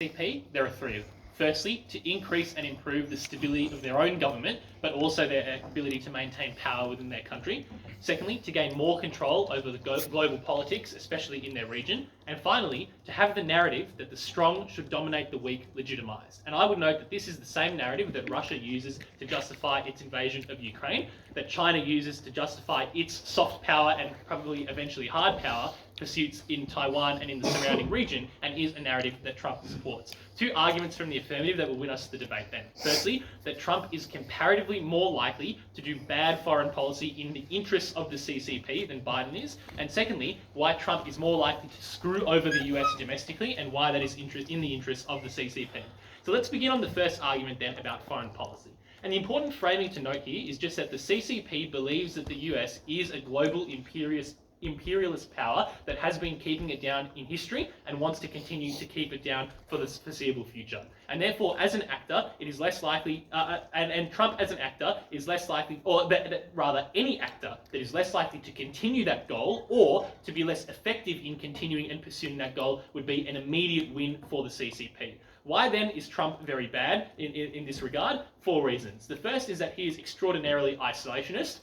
CP, there are three of them. Firstly, to increase and improve the stability of their own government, but also their ability to maintain power within their country. Secondly, to gain more control over the global politics, especially in their region. And finally, to have the narrative that the strong should dominate the weak legitimised. And I would note that this is the same narrative that Russia uses to justify its invasion of Ukraine, that China uses to justify its soft power and probably eventually hard power pursuits in Taiwan and in the surrounding region, and is a narrative that Trump supports. Two arguments from the affirmative that will win us the debate then. Firstly, that Trump is comparatively more likely to do bad foreign policy in the interests of the CCP than Biden is. And secondly, why Trump is more likely to screw over the US domestically, and why that is in the interests of the CCP. So let's begin on the first argument then about foreign policy. And the important framing to note here is just that the CCP believes that the US is a global imperialist power that has been keeping it down in history and wants to continue to keep it down for the foreseeable future. And therefore, as an actor, it is less likely, and Trump as an actor is less likely, or rather any actor that is less likely to continue that goal or to be less effective in continuing and pursuing that goal would be an immediate win for the CCP. Why then is Trump very bad in this regard? 4 reasons. The first is that he is extraordinarily isolationist.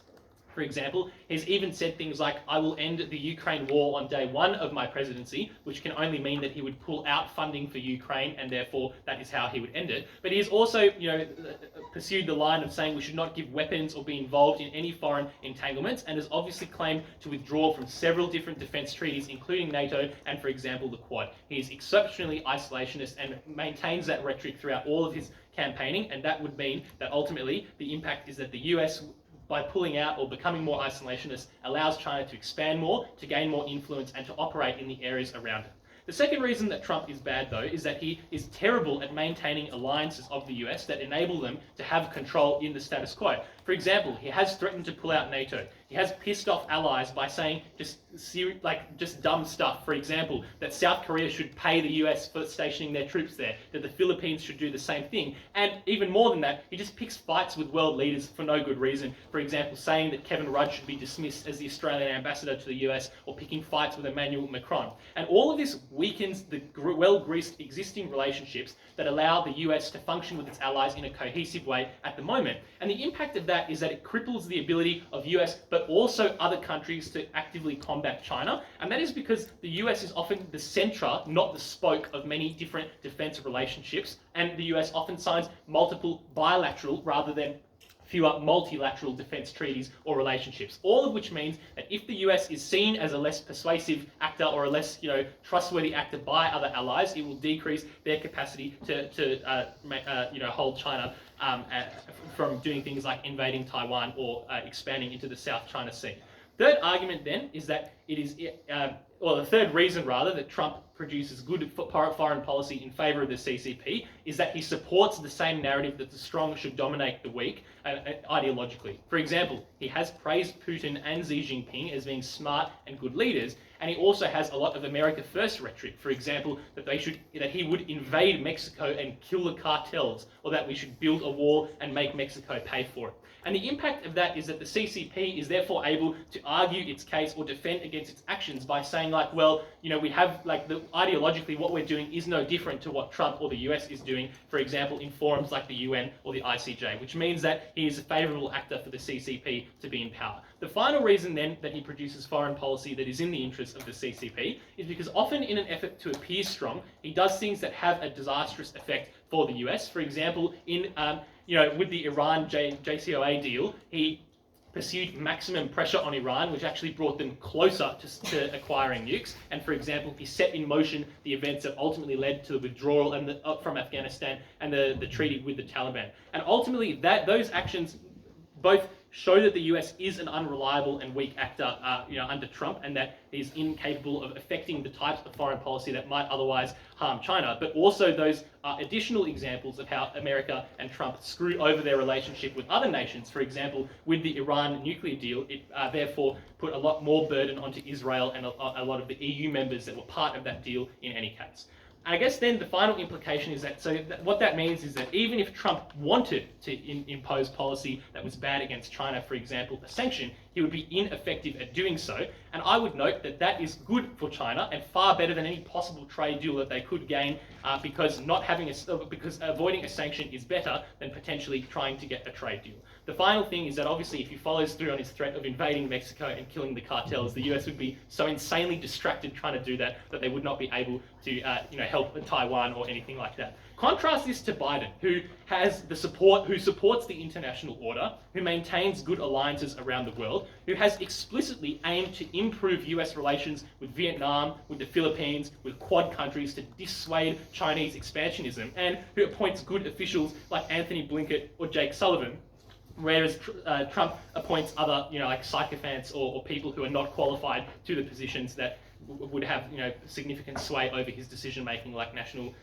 For example, he's even said things like, I will end the Ukraine war on day 1 of my presidency, which can only mean that he would pull out funding for Ukraine, and therefore that is how he would end it. But he has also, pursued the line of saying we should not give weapons or be involved in any foreign entanglements, and has obviously claimed to withdraw from several different defence treaties, including NATO and, for example, the Quad. He is exceptionally isolationist and maintains that rhetoric throughout all of his campaigning, and that would mean that ultimately the impact is that the US, by pulling out or becoming more isolationist, allows China to expand more, to gain more influence, and to operate in the areas around it. The second reason that Trump is bad, though, is that he is terrible at maintaining alliances of the US that enable them to have control in the status quo. For example, he has threatened to pull out NATO. He has pissed off allies by saying just dumb stuff. For example, that South Korea should pay the US for stationing their troops there, that the Philippines should do the same thing. And even more than that, he just picks fights with world leaders for no good reason. For example, saying that Kevin Rudd should be dismissed as the Australian ambassador to the US, or picking fights with Emmanuel Macron. And all of this weakens the well-greased existing relationships that allow the US to function with its allies in a cohesive way at the moment. And the impact of that is that it cripples the ability of US, but also other countries, to actively combat China. And that is because the US is often the centre, not the spoke, of many different defence relationships. And the US often signs multiple bilateral rather than fewer multilateral defence treaties or relationships, all of which means that if the US is seen as a less persuasive actor or a less trustworthy actor by other allies, it will decrease their capacity to hold China from doing things like invading Taiwan or expanding into the South China Sea. Third argument then is that it is, the third reason rather that Trump produces good foreign policy in favour of the CCP is that he supports the same narrative that the strong should dominate the weak ideologically. For example, he has praised Putin and Xi Jinping as being smart and good leaders, and he also has a lot of America First rhetoric. For example, that he would invade Mexico and kill the cartels, or that we should build a wall and make Mexico pay for it. And the impact of that is that the CCP is therefore able to argue its case or defend against its actions by saying we have ideologically what we're doing is no different to what Trump or the US is doing, for example, in forums like the UN or the ICJ, which means that he is a favourable actor for the CCP to be in power. The final reason then that he produces foreign policy that is in the interest of the CCP is because often in an effort to appear strong, he does things that have a disastrous effect for the US. For example, with the Iran JCPOA deal, he pursued maximum pressure on Iran, which actually brought them closer to acquiring nukes. And for example, he set in motion the events that ultimately led to the withdrawal from Afghanistan and the treaty with the Taliban. And ultimately, those actions both show that the US is an unreliable and weak actor under Trump, and that he's incapable of affecting the types of foreign policy that might otherwise harm China. But also those are additional examples of how America and Trump screw over their relationship with other nations. For example, with the Iran nuclear deal, it therefore put a lot more burden onto Israel and a lot of the EU members that were part of that deal in any case. I guess then the final implication is that, what that means is that even if Trump wanted to impose policy that was bad against China, for example, a sanction, he would be ineffective at doing so. And I would note that that is good for China and far better than any possible trade deal that they could gain, because avoiding a sanction is better than potentially trying to get a trade deal. The final thing is that obviously if he follows through on his threat of invading Mexico and killing the cartels, the US would be so insanely distracted trying to do that they would not be able to help Taiwan or anything like that. Contrast this to Biden, who supports the international order, who maintains good alliances around the world, who has explicitly aimed to improve US relations with Vietnam, with the Philippines, with Quad countries to dissuade Chinese expansionism, and who appoints good officials like Anthony Blinken or Jake Sullivan. Whereas Trump appoints other, like sycophants or people who are not qualified to the positions that would have, significant sway over his decision making, like national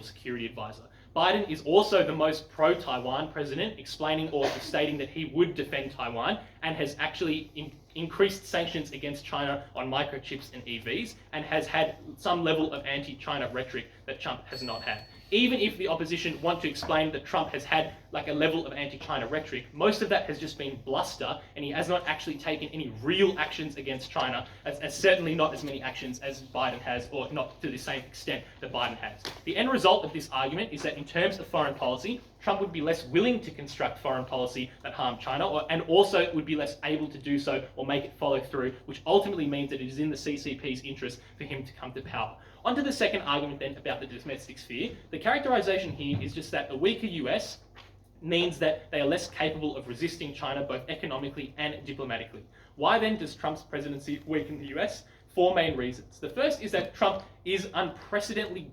security advisor. Biden is also the most pro-Taiwan president, explaining or stating that he would defend Taiwan, and has actually increased sanctions against China on microchips and EVs, and has had some level of anti-China rhetoric that Trump has not had. Even if the opposition want to explain that Trump has had like a level of anti-China rhetoric, most of that has just been bluster, and he has not actually taken any real actions against China, as certainly not as many actions as Biden has, or not to the same extent that Biden has. The end result of this argument is that in terms of foreign policy, Trump would be less willing to construct foreign policy that harmed China, and also would be less able to do so or make it follow through, which ultimately means that it is in the CCP's interest for him to come to power. On to the second argument then about the domestic sphere. The characterization here is just that a weaker US means that they are less capable of resisting China both economically and diplomatically. Why then does Trump's presidency weaken the US? 4 main reasons. The first is that Trump is unprecedentedly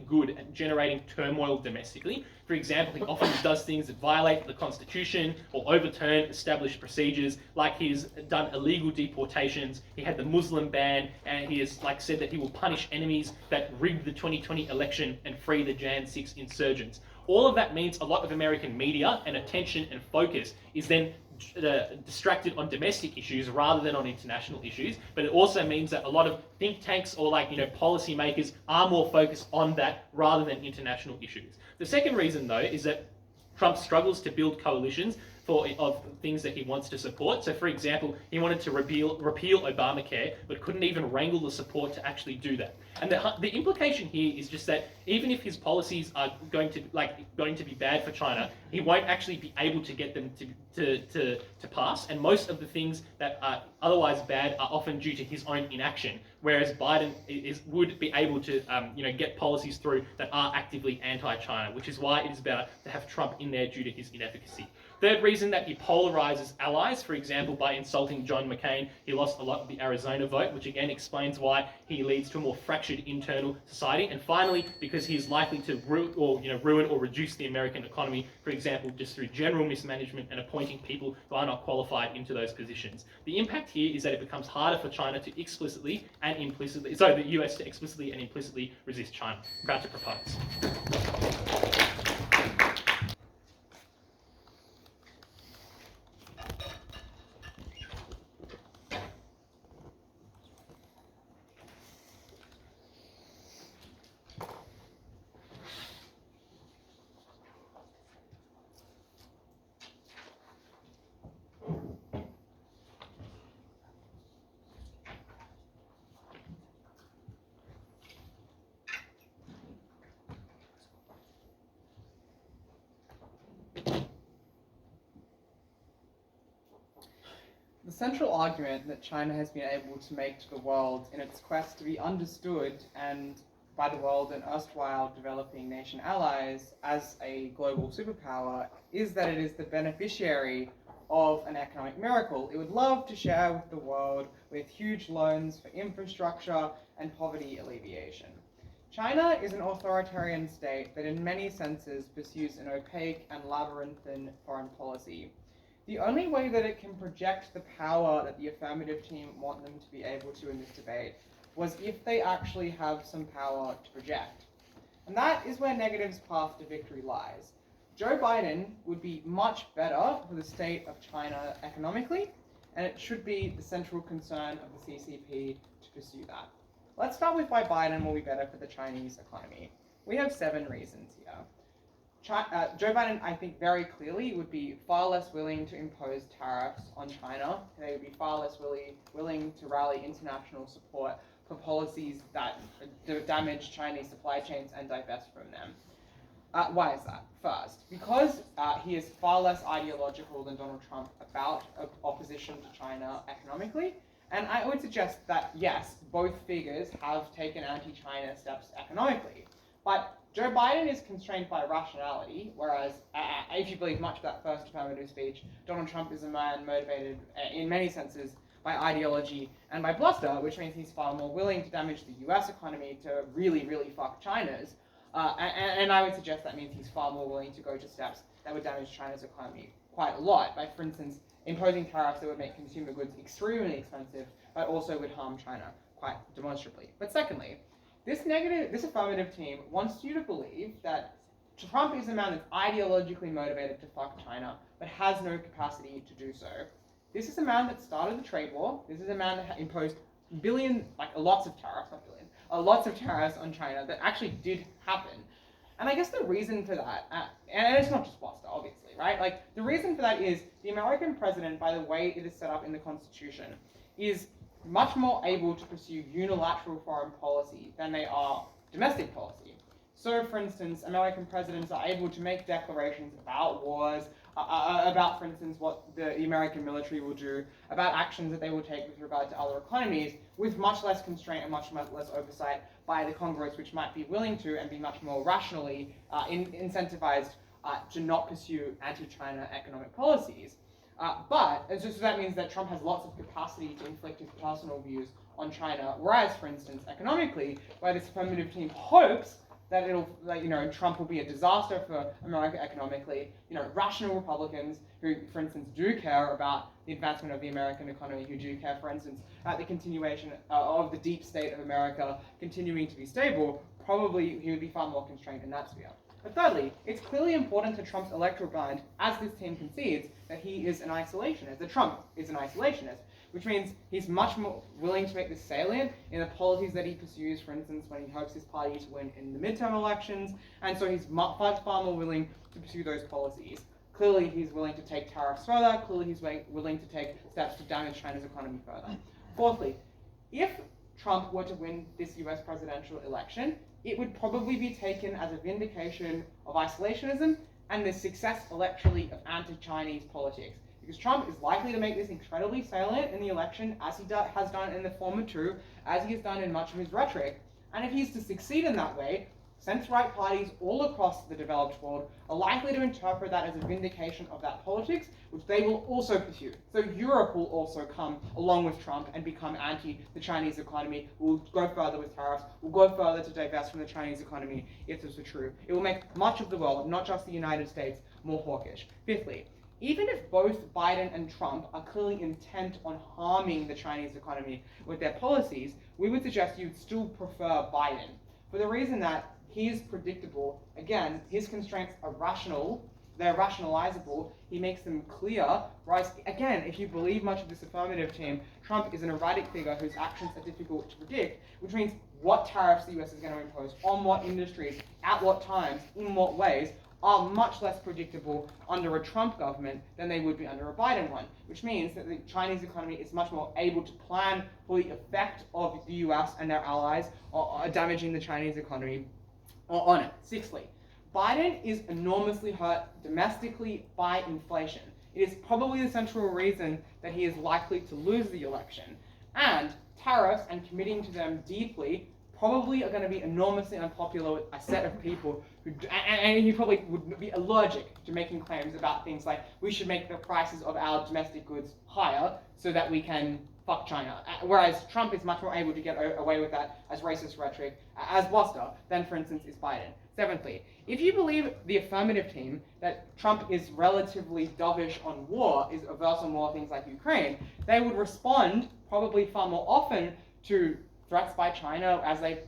good at generating turmoil domestically. For example, he often does things that violate the Constitution or overturn established procedures, like he's done illegal deportations, he had the Muslim ban, and he has said that he will punish enemies that rigged the 2020 election and free the Jan 6 insurgents. All of that means a lot of American media and attention and focus is then distracted on domestic issues rather than on international issues, but it also means that a lot of think tanks or policy makers are more focused on that rather than international issues. The second reason though is that Trump struggles to build coalitions of things that he wants to support. So for example, he wanted to repeal Obamacare, but couldn't even wrangle the support to actually do that. And the implication here is just that even if his policies are going to be bad for China, he won't actually be able to get them to pass. And most of the things that are otherwise bad are often due to his own inaction. Whereas Biden would be able to get policies through that are actively anti-China, which is why it is better to have Trump in there due to his inefficacy. Third reason, that he polarizes allies. For example, by insulting John McCain, he lost a lot of the Arizona vote, which again explains why he leads to a more fractured internal society. And finally, because he is likely to ruin or reduce the American economy, for example, just through general mismanagement and appointing people who are not qualified into those positions. The impact here is that it becomes harder for China to explicitly and implicitly, the US to explicitly and implicitly resist China. I'm about to propose. The central argument that China has been able to make to the world in its quest to be understood and by the world and erstwhile developing nation allies as a global superpower is that it is the beneficiary of an economic miracle it would love to share with the world, with huge loans for infrastructure and poverty alleviation. China is an authoritarian state that in many senses pursues an opaque and labyrinthine foreign policy. The only way that it can project the power that the affirmative team want them to be able to in this debate was if they actually have some power to project. And that is where Negative's path to victory lies. Joe Biden would be much better for the state of China economically, and it should be the central concern of the CCP to pursue that. Let's start with why Biden will be better for the Chinese economy. We have 7 reasons here. Joe Biden, I think, very clearly would be far less willing to impose tariffs on China. They would be far less willing to rally international support for policies that damage Chinese supply chains and divest from them. Why is that? First, because he is far less ideological than Donald Trump about opposition to China economically. And I would suggest that, yes, both figures have taken anti-China steps economically. But Joe Biden is constrained by rationality, whereas if you believe much of that first affirmative speech, Donald Trump is a man motivated in many senses by ideology and by bluster, which means he's far more willing to damage the US economy to really, really fuck China's. And I would suggest that means he's far more willing to go to steps that would damage China's economy quite a lot, by, for instance, imposing tariffs that would make consumer goods extremely expensive, but also would harm China quite demonstrably. But secondly, this affirmative team wants you to believe that Trump is a man that's ideologically motivated to fuck China, but has no capacity to do so. This is a man that started the trade war. This is a man that imposed lots of tariffs, not billion, lots of tariffs on China that actually did happen. And I guess the reason for that, and it's not just bluster, obviously, right? Like, the reason for that is the American president, by the way it is set up in the Constitution, is much more able to pursue unilateral foreign policy than they are domestic policy. So, for instance, American presidents are able to make declarations about wars, about, for instance, what the American military will do, about actions that they will take with regard to other economies, with much less constraint and much less oversight by the Congress, which might be willing to and be much more rationally incentivized to not pursue anti-China economic policies. But that means that Trump has lots of capacity to inflict his personal views on China, whereas, for instance, economically, where this affirmative team hopes that Trump will be a disaster for America economically. Rational Republicans who, for instance, do care about the advancement of the American economy, who do care, for instance, about the continuation of the deep state of America continuing to be stable, probably he would be far more constrained in that sphere. But thirdly, it's clearly important to Trump's electoral bind, as this team concedes, that he is an isolationist, that Trump is an isolationist, which means he's much more willing to make this salient in the policies that he pursues, for instance, when he hopes his party to win in the midterm elections, and so he's far more willing to pursue those policies. Clearly, he's willing to take tariffs further, clearly he's willing to take steps to damage China's economy further. Fourthly, if Trump were to win this US presidential election, it would probably be taken as a vindication of isolationism and the success electorally of anti-Chinese politics. Because Trump is likely to make this incredibly salient in the election, as he has done in the former two, as he has done in much of his rhetoric. And if he's to succeed in that way, centre-right parties all across the developed world are likely to interpret that as a vindication of that politics, which they will also pursue. So Europe will also come along with Trump and become anti the Chinese economy, will go further with tariffs, will go further to divest from the Chinese economy if this were true. It will make much of the world, not just the United States, more hawkish. Fifthly, even if both Biden and Trump are clearly intent on harming the Chinese economy with their policies, we would suggest you'd still prefer Biden, for the reason that he is predictable. Again, his constraints are rational, they're rationalizable, he makes them clear, whereas, again, if you believe much of this affirmative team, Trump is an erratic figure whose actions are difficult to predict, which means what tariffs the US is going to impose, on what industries, at what times, in what ways, are much less predictable under a Trump government than they would be under a Biden one, which means that the Chinese economy is much more able to plan for the effect of the US and their allies damaging the Chinese economy on it. Sixthly, Biden is enormously hurt domestically by inflation. It is probably the central reason that he is likely to lose the election. And tariffs and committing to them deeply probably are going to be enormously unpopular with a set of people who, and he probably would be allergic to making claims about things like we should make the prices of our domestic goods higher so that we can fuck China. Whereas Trump is much more able to get away with that as racist rhetoric, as bluster, than, for instance, is Biden. Seventhly, if you believe the affirmative team that Trump is relatively dovish on war, is averse on war, things like Ukraine, they would respond probably far more often to threats by China as they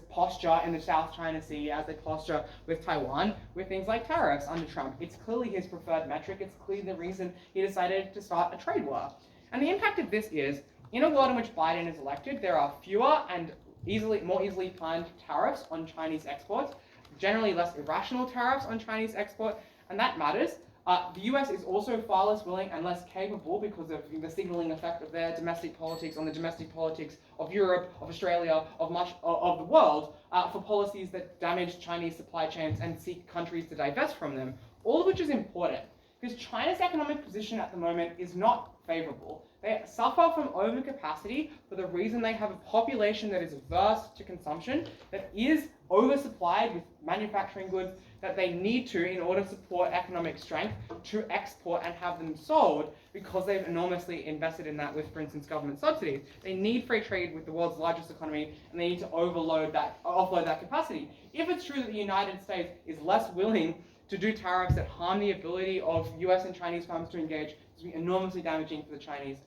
posture in the South China Sea, as they posture with Taiwan, with things like tariffs under Trump. It's clearly his preferred metric. It's clearly the reason he decided to start a trade war. And the impact of this is, in a world in which Biden is elected, there are fewer and more easily planned tariffs on Chinese exports, generally less irrational tariffs on Chinese export, and that matters. The US is also far less willing and less capable because of the signaling effect of their domestic politics on the domestic politics of Europe, of Australia, of much of the world, for policies that damage Chinese supply chains and seek countries to divest from them, all of which is important because China's economic position at the moment is not favorable. They suffer from overcapacity for the reason they have a population that is averse to consumption, that is oversupplied with manufacturing goods that they need to in order to support economic strength to export and have them sold because they've enormously invested in that with, for instance, government subsidies. They need free trade with the world's largest economy and they need to offload that capacity. If it's true that the United States is less willing to do tariffs that harm the ability of US and Chinese firms to engage, it's going to be enormously damaging for the Chinese,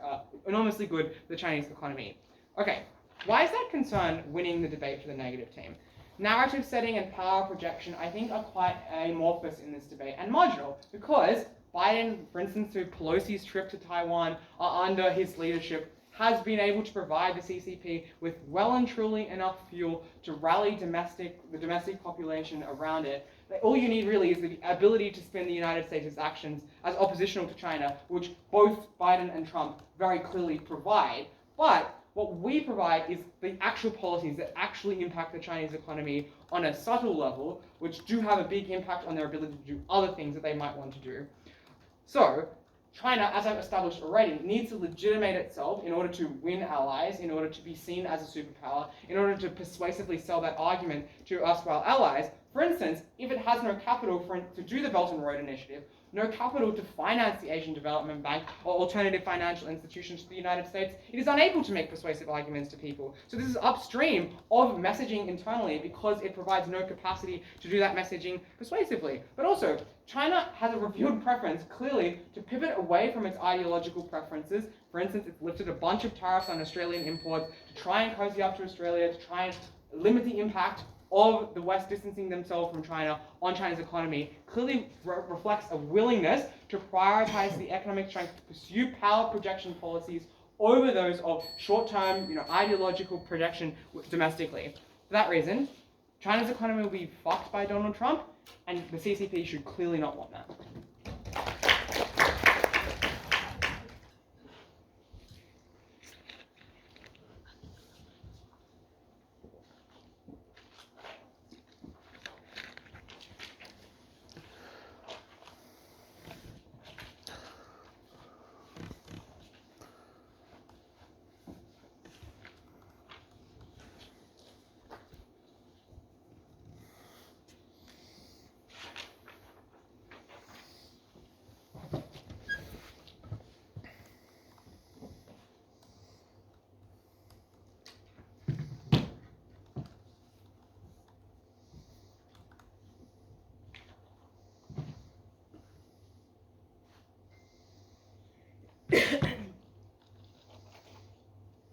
enormously good for the Chinese economy. Okay, why is that concern winning the debate for the negative team? Narrative setting and power projection, I think, are quite amorphous in this debate and marginal because Biden, for instance, through Pelosi's trip to Taiwan, under his leadership, has been able to provide the CCP with well and truly enough fuel to rally the domestic population around it. All you need really is the ability to spin the United States' actions as oppositional to China, which both Biden and Trump very clearly provide. But what we provide is the actual policies that actually impact the Chinese economy on a subtle level, which do have a big impact on their ability to do other things that they might want to do. So, China, as I've established already, needs to legitimate itself in order to win allies, in order to be seen as a superpower, in order to persuasively sell that argument to erstwhile allies. For instance, if it has no capital to do the Belt and Road Initiative, no capital to finance the Asian Development Bank or alternative financial institutions to the United States, it is unable to make persuasive arguments to people. So this is upstream of messaging internally because it provides no capacity to do that messaging persuasively. But also, China has a revealed preference, clearly, to pivot away from its ideological preferences. For instance, it's lifted a bunch of tariffs on Australian imports to try and cozy up to Australia, to try and limit the impact of the West distancing themselves from China on China's economy, clearly reflects a willingness to prioritize the economic strength to pursue power projection policies over those of short-term, ideological projection domestically. For that reason, China's economy will be fucked by Donald Trump, and the CCP should clearly not want that.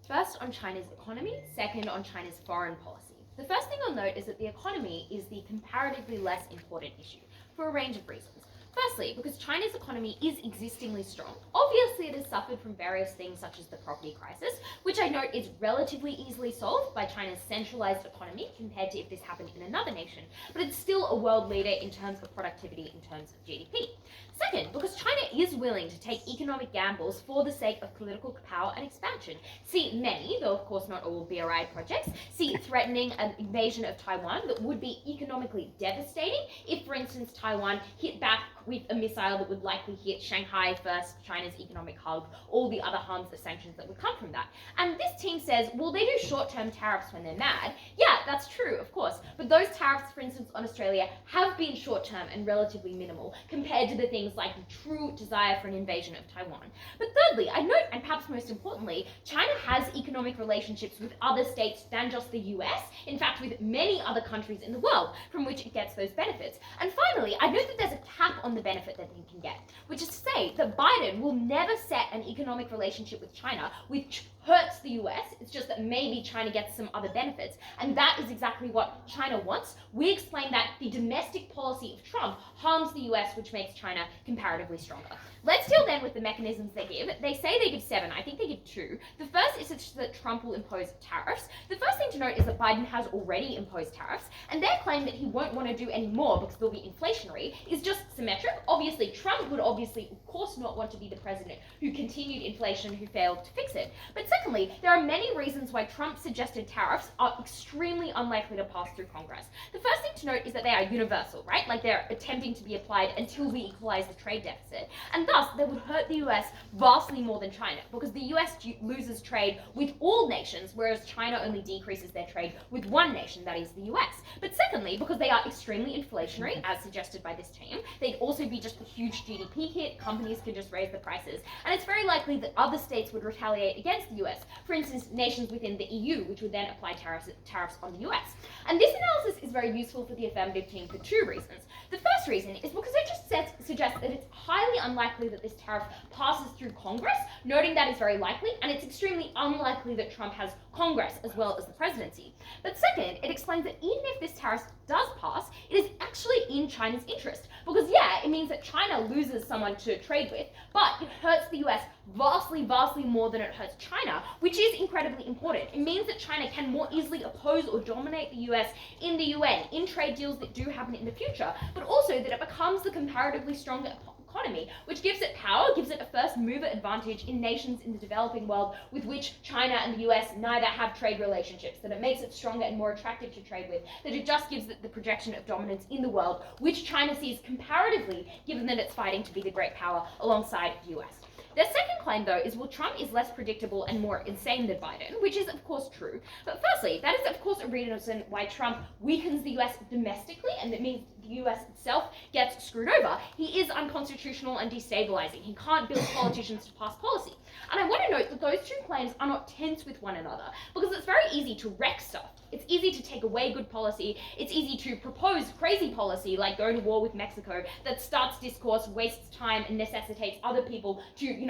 First on China's economy, second on China's foreign policy. The first thing I'll note is that the economy is the comparatively less important issue for a range of reasons. Firstly, because China's economy is existingly strong. Obviously, it has suffered from various things such as the property crisis, which I note is relatively easily solved by China's centralized economy compared to if this happened in another nation, but it's still a world leader in terms of productivity, in terms of GDP. Second, because China is willing to take economic gambles for the sake of political power and expansion. See many, though of course not all BRI projects, see threatening an invasion of Taiwan that would be economically devastating if, for instance, Taiwan hit back with a missile that would likely hit Shanghai first, China's economic hub, all the other harms of sanctions that would come from that. And this team says, well, they do short-term tariffs when they're mad. Yeah, that's true, of course. But those tariffs, for instance, on Australia have been short-term and relatively minimal compared to the things like the true desire for an invasion of Taiwan. But thirdly, I note, and perhaps most importantly, China has economic relationships with other states than just the US, in fact, with many other countries in the world from which it gets those benefits. And finally, I note that there's a cap on the benefit that he can get, which is to say that Biden will never set an economic relationship with China with hurts the US. It's just that maybe China gets some other benefits. And that is exactly what China wants. We explain that the domestic policy of Trump harms the US, which makes China comparatively stronger. Let's deal then with the mechanisms they give. They say they give 7. I think they give 2. The first is that Trump will impose tariffs. The first thing to note is that Biden has already imposed tariffs, and their claim that he won't want to do any more because they'll be inflationary is just symmetric. Obviously, Trump would of course, not want to be the president who continued inflation, who failed to fix it. But secondly, there are many reasons why Trump's suggested tariffs are extremely unlikely to pass through Congress. The first thing to note is that they are universal, right? Like they're attempting to be applied until we equalize the trade deficit. And thus, they would hurt the US vastly more than China, because the US loses trade with all nations, whereas China only decreases their trade with one nation, that is the US. But secondly, because they are extremely inflationary, as suggested by this team, they'd also be just a huge GDP hit. Companies could just raise the prices. And it's very likely that other states would retaliate against the US. For instance, nations within the EU, which would then apply tariffs on the US. And this analysis is very useful for the affirmative team for 2 reasons. The first reason is because it just suggests that it's highly unlikely that this tariff passes through Congress, noting that is very likely, and it's extremely unlikely that Trump has Congress as well as the presidency. But second, it explains that even if this tariff does pass, it is actually in China's interest. Because yeah, it means that China loses someone to trade with, but it hurts the US vastly more than it hurts China, which is incredibly important. It means that China can more easily oppose or dominate the US in the UN, in trade deals that do happen in the future, but also that it becomes the comparatively stronger economy, which gives it power, gives it a first mover advantage in nations in the developing world with which China and the US neither have trade relationships, that it makes it stronger and more attractive to trade with, that it just gives it the projection of dominance in the world, which China sees comparatively, given that it's fighting to be the great power alongside the US. Their second claim, though, is, well, Trump is less predictable and more insane than Biden, which is, of course, true. But firstly, that is, of course, a reason why Trump weakens the US domestically, and that means the US itself gets screwed over. He is unconstitutional and destabilizing. He can't build politicians to pass policy. And I want to note that those 2 claims are not tense with one another, because it's very easy to wreck stuff. It's easy to take away good policy. It's easy to propose crazy policy, like going to war with Mexico, that starts discourse, wastes time, and necessitates other people to,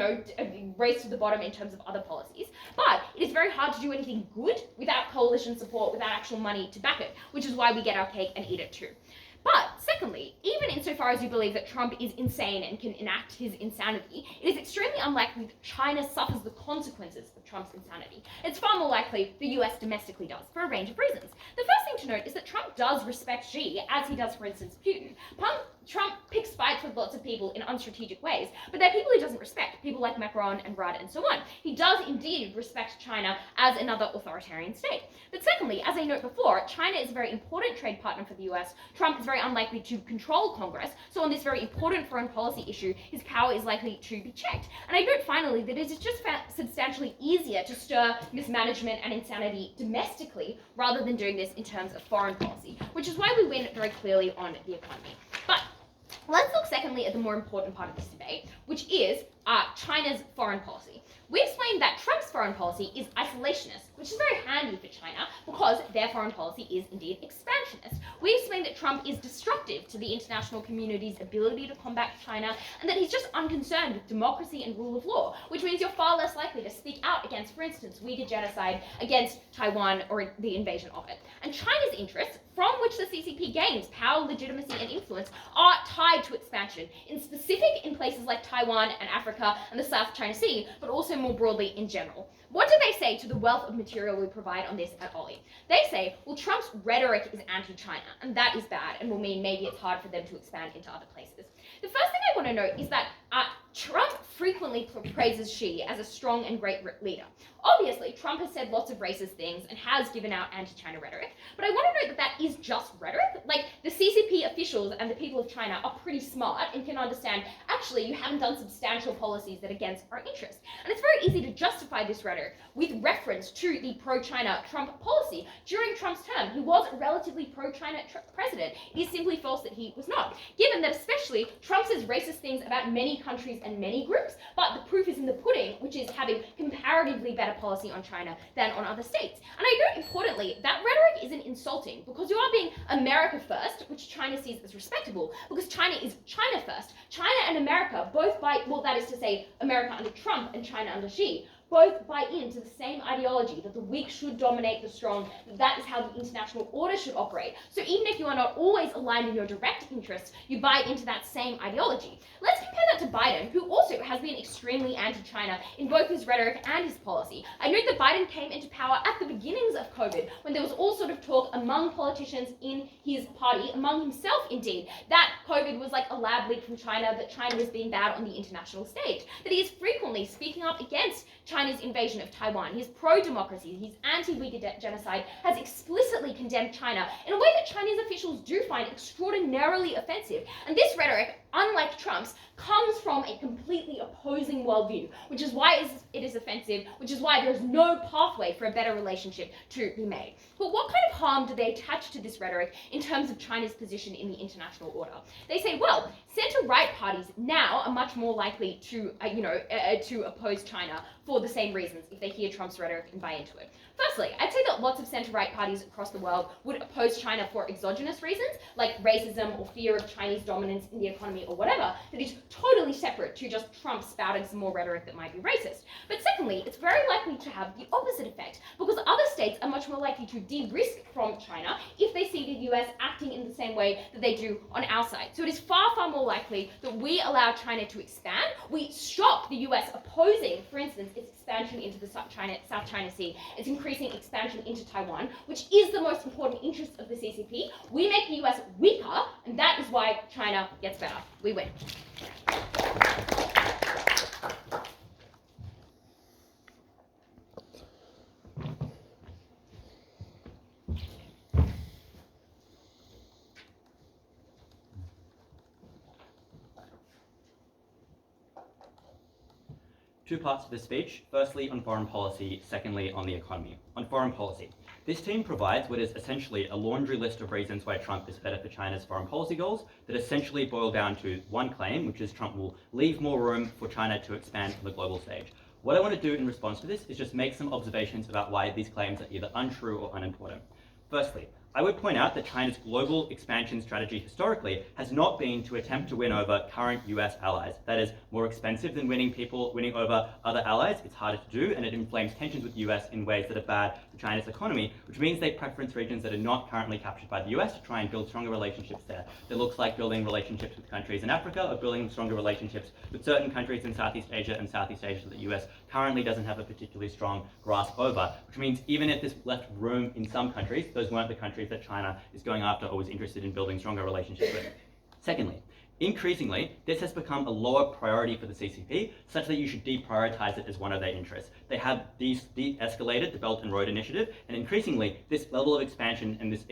race to the bottom in terms of other policies. But it is very hard to do anything good without coalition support, without actual money to back it, which is why we get our cake and eat it too. But secondly, even insofar as you believe that Trump is insane and can enact his insanity, it is extremely unlikely that China suffers the consequences of Trump's insanity. It's far more likely the US domestically does, for a range of reasons. The first thing to note is that Trump does respect Xi, as he does, for instance, Putin. Trump picks fights with lots of people in unstrategic ways, but they're people he doesn't respect, people like Macron and Rudd and so on. He does indeed respect China as another authoritarian state. But secondly, as I note before, China is a very important trade partner for the US. Trump is very unlikely to control Congress, so on this very important foreign policy issue, his power is likely to be checked. And I note finally that it is just substantially easier to stir mismanagement and insanity domestically rather than doing this in terms of foreign policy, which is why we win very clearly on the economy. But let's look secondly at the more important part of this debate, which is China's foreign policy. We explained that Trump's foreign policy is isolationist, which is very handy for China because their foreign policy is indeed expansionist. We explained that Trump is destructive to the international community's ability to combat China, and that he's just unconcerned with democracy and rule of law, which means you're far less likely to speak out against, for instance, Uyghur genocide, against Taiwan, or the invasion of it. And China's interests, from which the CCP gains power, legitimacy, and influence, are tied to expansion, in places like Taiwan and Africa and the South China Sea, but also more broadly in general. What do they say to the wealth of material we provide on this at Ollie? They say, well, Trump's rhetoric is anti-China, and that is bad, and will mean maybe it's hard for them to expand into other places. The first thing I want to note is that Trump frequently praises Xi as a strong and great leader. Obviously, Trump has said lots of racist things and has given out anti-China rhetoric, but I want to note that that is just rhetoric. Like, the CCP officials and the people of China are pretty smart and can understand, actually, you haven't done substantial policies that are against our interests. And it's very easy to justify this rhetoric with reference to the pro-China Trump policy. During Trump's term, he was a relatively pro-China president. It is simply false that he was not, given that especially Trump says racist things about many countries and many groups, but the proof is in the pudding, which is having comparatively better policy on China than on other states. And I note importantly, that rhetoric isn't insulting, because you are being America first, which China sees as respectable, because China is China first. China and America both that is to say, America under Trump and China under Xi, both buy into the same ideology that the weak should dominate the strong, that is how the international order should operate. So even if you are not always aligned in your direct interests, you buy into that same ideology. Let's compare that to Biden, who also has been extremely anti-China in both his rhetoric and his policy. I note that Biden came into power at the beginnings of COVID, when there was all sort of talk among politicians in his party, among himself indeed, that COVID was like a lab leak from China, that China was being bad on the international stage, that he is frequently speaking up against China's invasion of Taiwan. He's pro-democracy, he's anti-Uyghur genocide, has explicitly condemned China in a way that Chinese officials do find extraordinarily offensive. And this rhetoric, unlike Trump's, comes from a completely opposing worldview, which is why it is offensive, which is why there is no pathway for a better relationship to be made. But what kind of harm do they attach to this rhetoric in terms of China's position in the international order? They say, well, centre-right parties now are much more likely to, to oppose China for the same reasons if they hear Trump's rhetoric and buy into it. Firstly, I'd say that lots of centre-right parties across the world would oppose China for exogenous reasons, like racism or fear of Chinese dominance in the economy or whatever, that is totally separate to just Trump spouting some more rhetoric that might be racist. But secondly, it's very likely to have the opposite effect, because other states are much more likely to de-risk from China if they see the US acting in the same way that they do on our side. So it is far, far more likely that we allow China to expand. We stop the US opposing, for instance, its expansion into the South China Sea, its increasing expansion into Taiwan, which is the most important interest of the CCP. We make the US weaker, and that is why China gets better. We win. Two parts to the speech, firstly on foreign policy, secondly on the economy. On foreign policy, this team provides what is essentially a laundry list of reasons why Trump is better for China's foreign policy goals that essentially boil down to one claim, which is Trump will leave more room for China to expand on the global stage. What I want to do in response to this is just make some observations about why these claims are either untrue or unimportant. Firstly, I would point out that China's global expansion strategy historically has not been to attempt to win over current US allies. That is more expensive than winning over other allies. It's harder to do, and it inflames tensions with the US in ways that are bad for China's economy, which means they preference regions that are not currently captured by the US to try and build stronger relationships there. That looks like building relationships with countries in Africa or building stronger relationships with certain countries in Southeast Asia and Southeast Asia that the US currently doesn't have a particularly strong grasp over, which means even if this left room in some countries, those weren't the countries that China is going after or was interested in building stronger relationships with. Secondly, increasingly, this has become a lower priority for the CCP, such that you should deprioritize it as one of their interests. They have de-escalated the Belt and Road Initiative, and increasingly, this level of expansion and this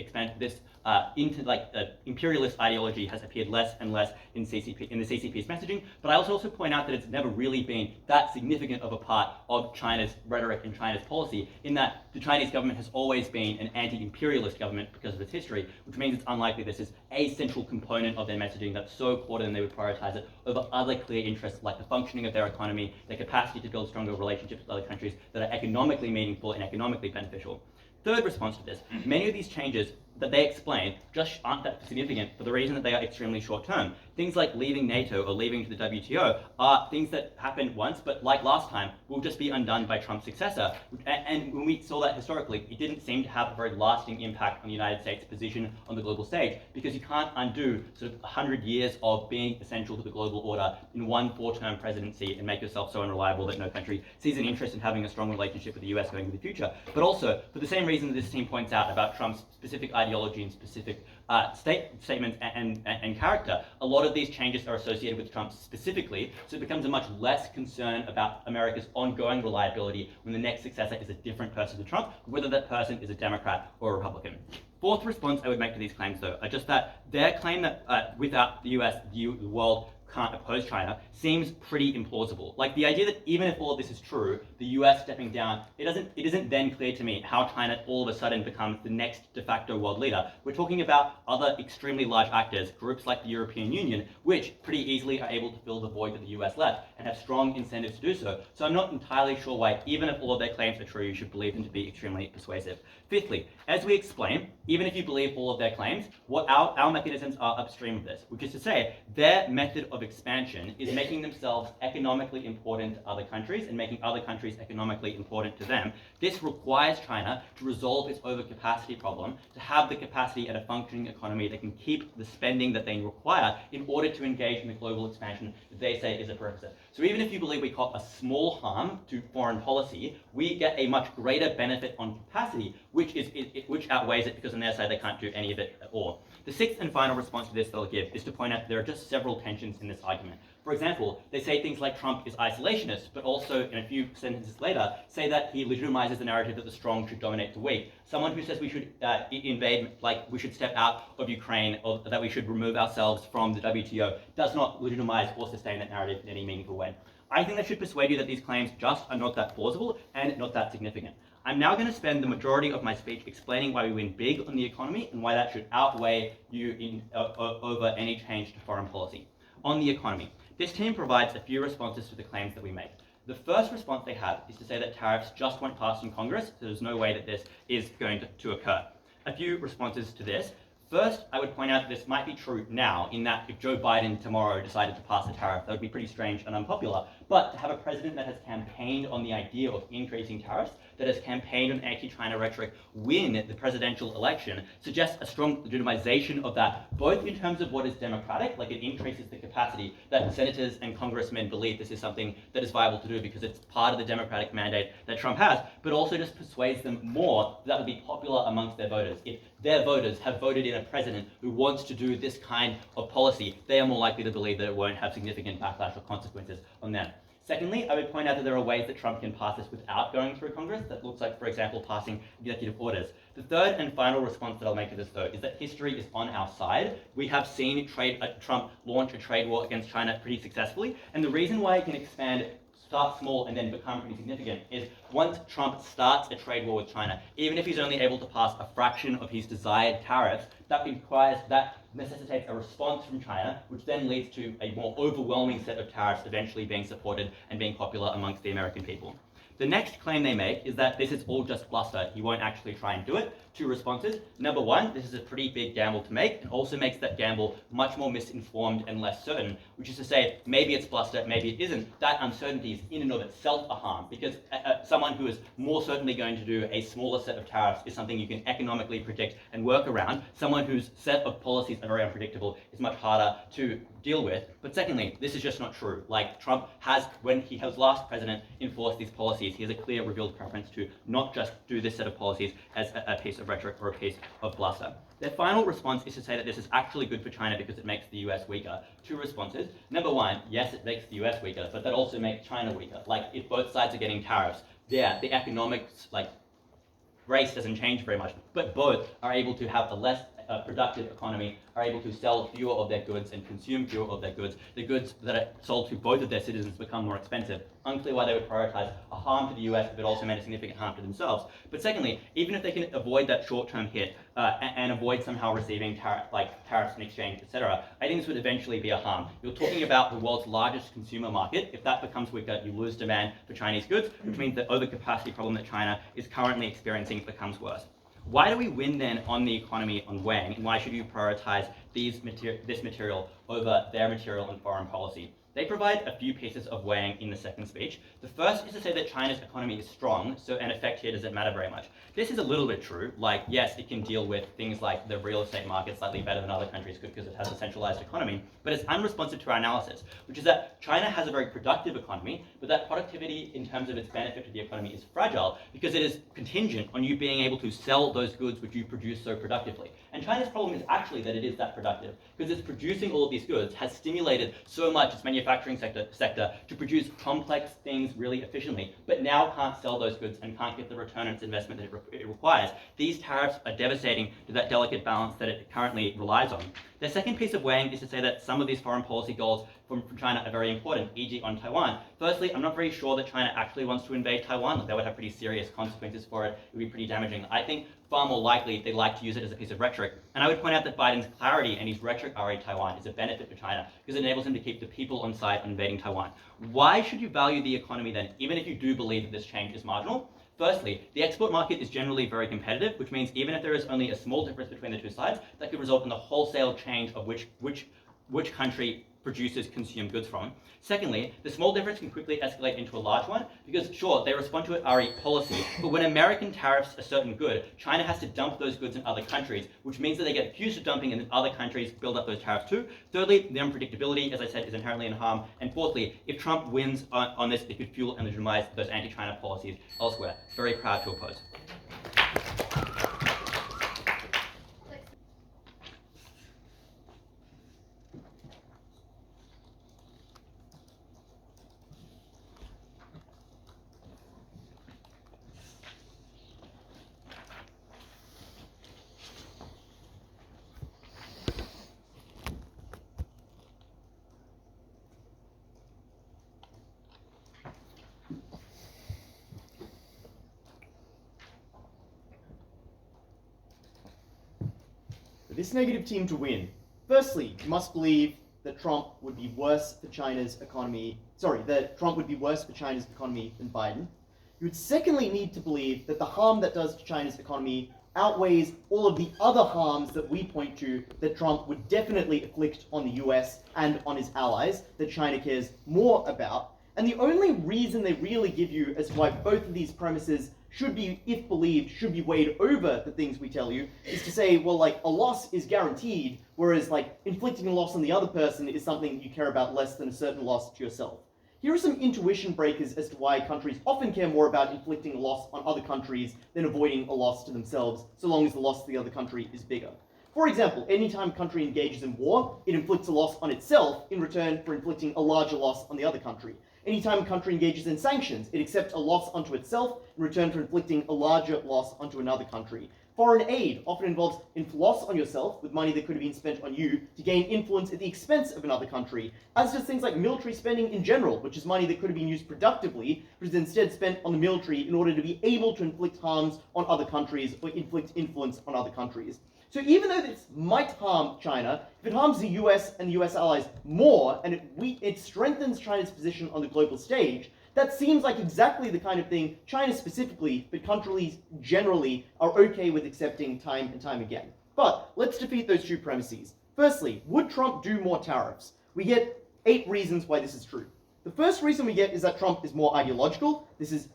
imperialist ideology has appeared less and less in the CCP's messaging. But I also point out that it's never really been that significant of a part of China's rhetoric and China's policy, in that the Chinese government has always been an anti-imperialist government because of its history, which means it's unlikely this is a central component of their messaging that's so important they would prioritize it over other clear interests like the functioning of their economy, their capacity to build stronger relationships with other countries that are economically meaningful and economically beneficial. Third response to this, many of these changes that they explain just aren't that significant for the reason that they are extremely short term. Things like leaving NATO or leaving to the WTO are things that happened once, but like last time, will just be undone by Trump's successor. And when we saw that historically, it didn't seem to have a very lasting impact on the United States' position on the global stage, because you can't undo sort of 100 years of being essential to the global order in one 4-term presidency and make yourself so unreliable that no country sees an interest in having a strong relationship with the US going into the future. But also, for the same reason that this team points out about Trump's specific ideology and specific statements and character, a lot of these changes are associated with Trump specifically, so it becomes a much less concern about America's ongoing reliability when the next successor is a different person to Trump, whether that person is a Democrat or a Republican. Fourth response I would make to these claims, though, are just that their claim that without the US, the world can't oppose China seems pretty implausible. Like the idea that even if all of this is true, the US stepping down, it isn't then clear to me how China all of a sudden becomes the next de facto world leader. We're talking about other extremely large actors, groups like the European Union, which pretty easily are able to fill the void that the US left and have strong incentives to do so. So I'm not entirely sure why, even if all of their claims are true, you should believe them to be extremely persuasive. Fifthly, as we explain, even if you believe all of their claims, what our mechanisms are upstream of this, which is to say, their method of of expansion is making themselves economically important to other countries and making other countries economically important to them. This requires China to resolve its overcapacity problem, to have the capacity at a functioning economy that can keep the spending that they require in order to engage in the global expansion that they say is a prerequisite. So even if you believe we cause a small harm to foreign policy, we get a much greater benefit on capacity, which outweighs it, because on their side they can't do any of it at all. The sixth and final response to this they'll give is to point out there are just several tensions in this argument. For example, they say things like Trump is isolationist, but also in a few sentences later say that he legitimizes the narrative that the strong should dominate the weak. Someone who says we should invade, like we should step out of Ukraine, or that we should remove ourselves from the WTO, does not legitimize or sustain that narrative in any meaningful way. I think that should persuade you that these claims just are not that plausible and not that significant. I'm now going to spend the majority of my speech explaining why we win big on the economy and why that should outweigh you over any change to foreign policy. On the economy, this team provides a few responses to the claims that we make. The first response they have is to say that tariffs just won't pass in Congress, so there's no way that this is going to occur. A few responses to this. First, I would point out that this might be true now, in that if Joe Biden tomorrow decided to pass a tariff, that would be pretty strange and unpopular. But to have a president that has campaigned on the idea of increasing tariffs, that has campaigned on anti-China rhetoric, win the presidential election, suggests a strong legitimization of that, both in terms of what is democratic, like it increases the capacity that senators and congressmen believe this is something that is viable to do because it's part of the democratic mandate that Trump has, but also just persuades them more that would be popular amongst their voters. If their voters have voted in a president who wants to do this kind of policy, they are more likely to believe that it won't have significant backlash or consequences on them. Secondly, I would point out that there are ways that Trump can pass this without going through Congress. That looks like, for example, passing executive orders. The third and final response that I'll make to this, though, is that history is on our side. We have seen Trump launch a trade war against China pretty successfully, and the reason why it can start small and then become pretty significant is once Trump starts a trade war with China, even if he's only able to pass a fraction of his desired tariffs, that necessitates a response from China, which then leads to a more overwhelming set of tariffs eventually being supported and being popular amongst the American people. The next claim they make is that this is all just bluster. He won't actually try and do it. Two responses. Number one, this is a pretty big gamble to make, and also makes that gamble much more misinformed and less certain, which is to say, maybe it's bluster, maybe it isn't. That uncertainty is in and of itself a harm, because someone who is more certainly going to do a smaller set of tariffs is something you can economically predict and work around. Someone whose set of policies are very unpredictable is much harder to deal with. But secondly, this is just not true. Like, Trump has, when he was last president, enforced these policies. He has a clear revealed preference to not just do this set of policies as a piece of rhetoric or a piece of bluster. Their final response is to say that this is actually good for China because it makes the US weaker. Two responses. Number one, yes, it makes the US weaker, but that also makes China weaker. Like, if both sides are getting tariffs, the economics, race doesn't change very much, but both are able to have a less productive economy, are able to sell fewer of their goods and consume fewer of their goods. The goods that are sold to both of their citizens become more expensive. Unclear why they would prioritize a harm to the US if it also meant a significant harm to themselves. But secondly, even if they can avoid that short-term hit and avoid somehow receiving tariffs in exchange, etc., I think this would eventually be a harm. You're talking about the world's largest consumer market. If that becomes weaker, you lose demand for Chinese goods, which means the overcapacity problem that China is currently experiencing becomes worse. Why do we win then on the economy on weighing, and why should you prioritize this material over their material on foreign policy? They provide a few pieces of weighing in the second speech. The first is to say that China's economy is strong, so an effect here doesn't matter very much. This is a little bit true. Like, yes, it can deal with things like the real estate market slightly better than other countries could because it has a centralized economy, but it's unresponsive to our analysis, which is that China has a very productive economy, but that productivity in terms of its benefit to the economy is fragile because it is contingent on you being able to sell those goods which you produce so productively. And China's problem is actually that it is that productive, because it's producing all of these goods has stimulated so much its manufacturing sector to produce complex things really efficiently, but now can't sell those goods and can't get the return on its investment that it requires. These tariffs are devastating to that delicate balance that it currently relies on. The second piece of weighing is to say that some of these foreign policy goals from China are very important, e.g. on Taiwan. Firstly, I'm not very sure that China actually wants to invade Taiwan. Like, that would have pretty serious consequences for it. It would be pretty damaging. I think far more likely they like to use it as a piece of rhetoric. And I would point out that Biden's clarity and his rhetoric regarding Taiwan is a benefit for China because it enables him to keep the people on side on invading Taiwan. Why should you value the economy then, even if you do believe that this change is marginal? Firstly, the export market is generally very competitive, which means even if there is only a small difference between the two sides, that could result in the wholesale change of which country producers consume goods from. Secondly, the small difference can quickly escalate into a large one because, sure, they respond to it are a policy, but when American tariffs a certain good, China has to dump those goods in other countries, which means that they get accused of dumping and then other countries build up those tariffs too. Thirdly, the unpredictability, as I said, is inherently in harm. And fourthly, if Trump wins on this, it could fuel and legitimize those anti-China policies elsewhere. Very proud to oppose. For this negative team to win, firstly, you must believe that Trump would be worse for China's economy. That Trump would be worse for China's economy than Biden. You would secondly need to believe that the harm that does to China's economy outweighs all of the other harms that we point to that Trump would definitely inflict on the US and on his allies that China cares more about. And the only reason they really give you as to why both of these premises should be, if believed, should be weighed over the things we tell you, is to say, well, like, a loss is guaranteed, whereas, like, inflicting a loss on the other person is something you care about less than a certain loss to yourself. Here are some intuition breakers as to why countries often care more about inflicting a loss on other countries than avoiding a loss to themselves, so long as the loss to the other country is bigger. For example, anytime a country engages in war, it inflicts a loss on itself in return for inflicting a larger loss on the other country. Anytime a country engages in sanctions, it accepts a loss onto itself in return for inflicting a larger loss onto another country. Foreign aid often involves loss on yourself with money that could have been spent on you to gain influence at the expense of another country, as does things like military spending in general, which is money that could have been used productively, but is instead spent on the military in order to be able to inflict harms on other countries or inflict influence on other countries. So even though this might harm China, if it harms the US and the US allies more, and it strengthens China's position on the global stage, that seems like exactly the kind of thing China specifically, but countries generally, are okay with accepting time and time again. But let's defeat those two premises. Firstly, would Trump do more tariffs? We get 8 reasons why this is true. The first reason we get is that Trump is more ideological. This is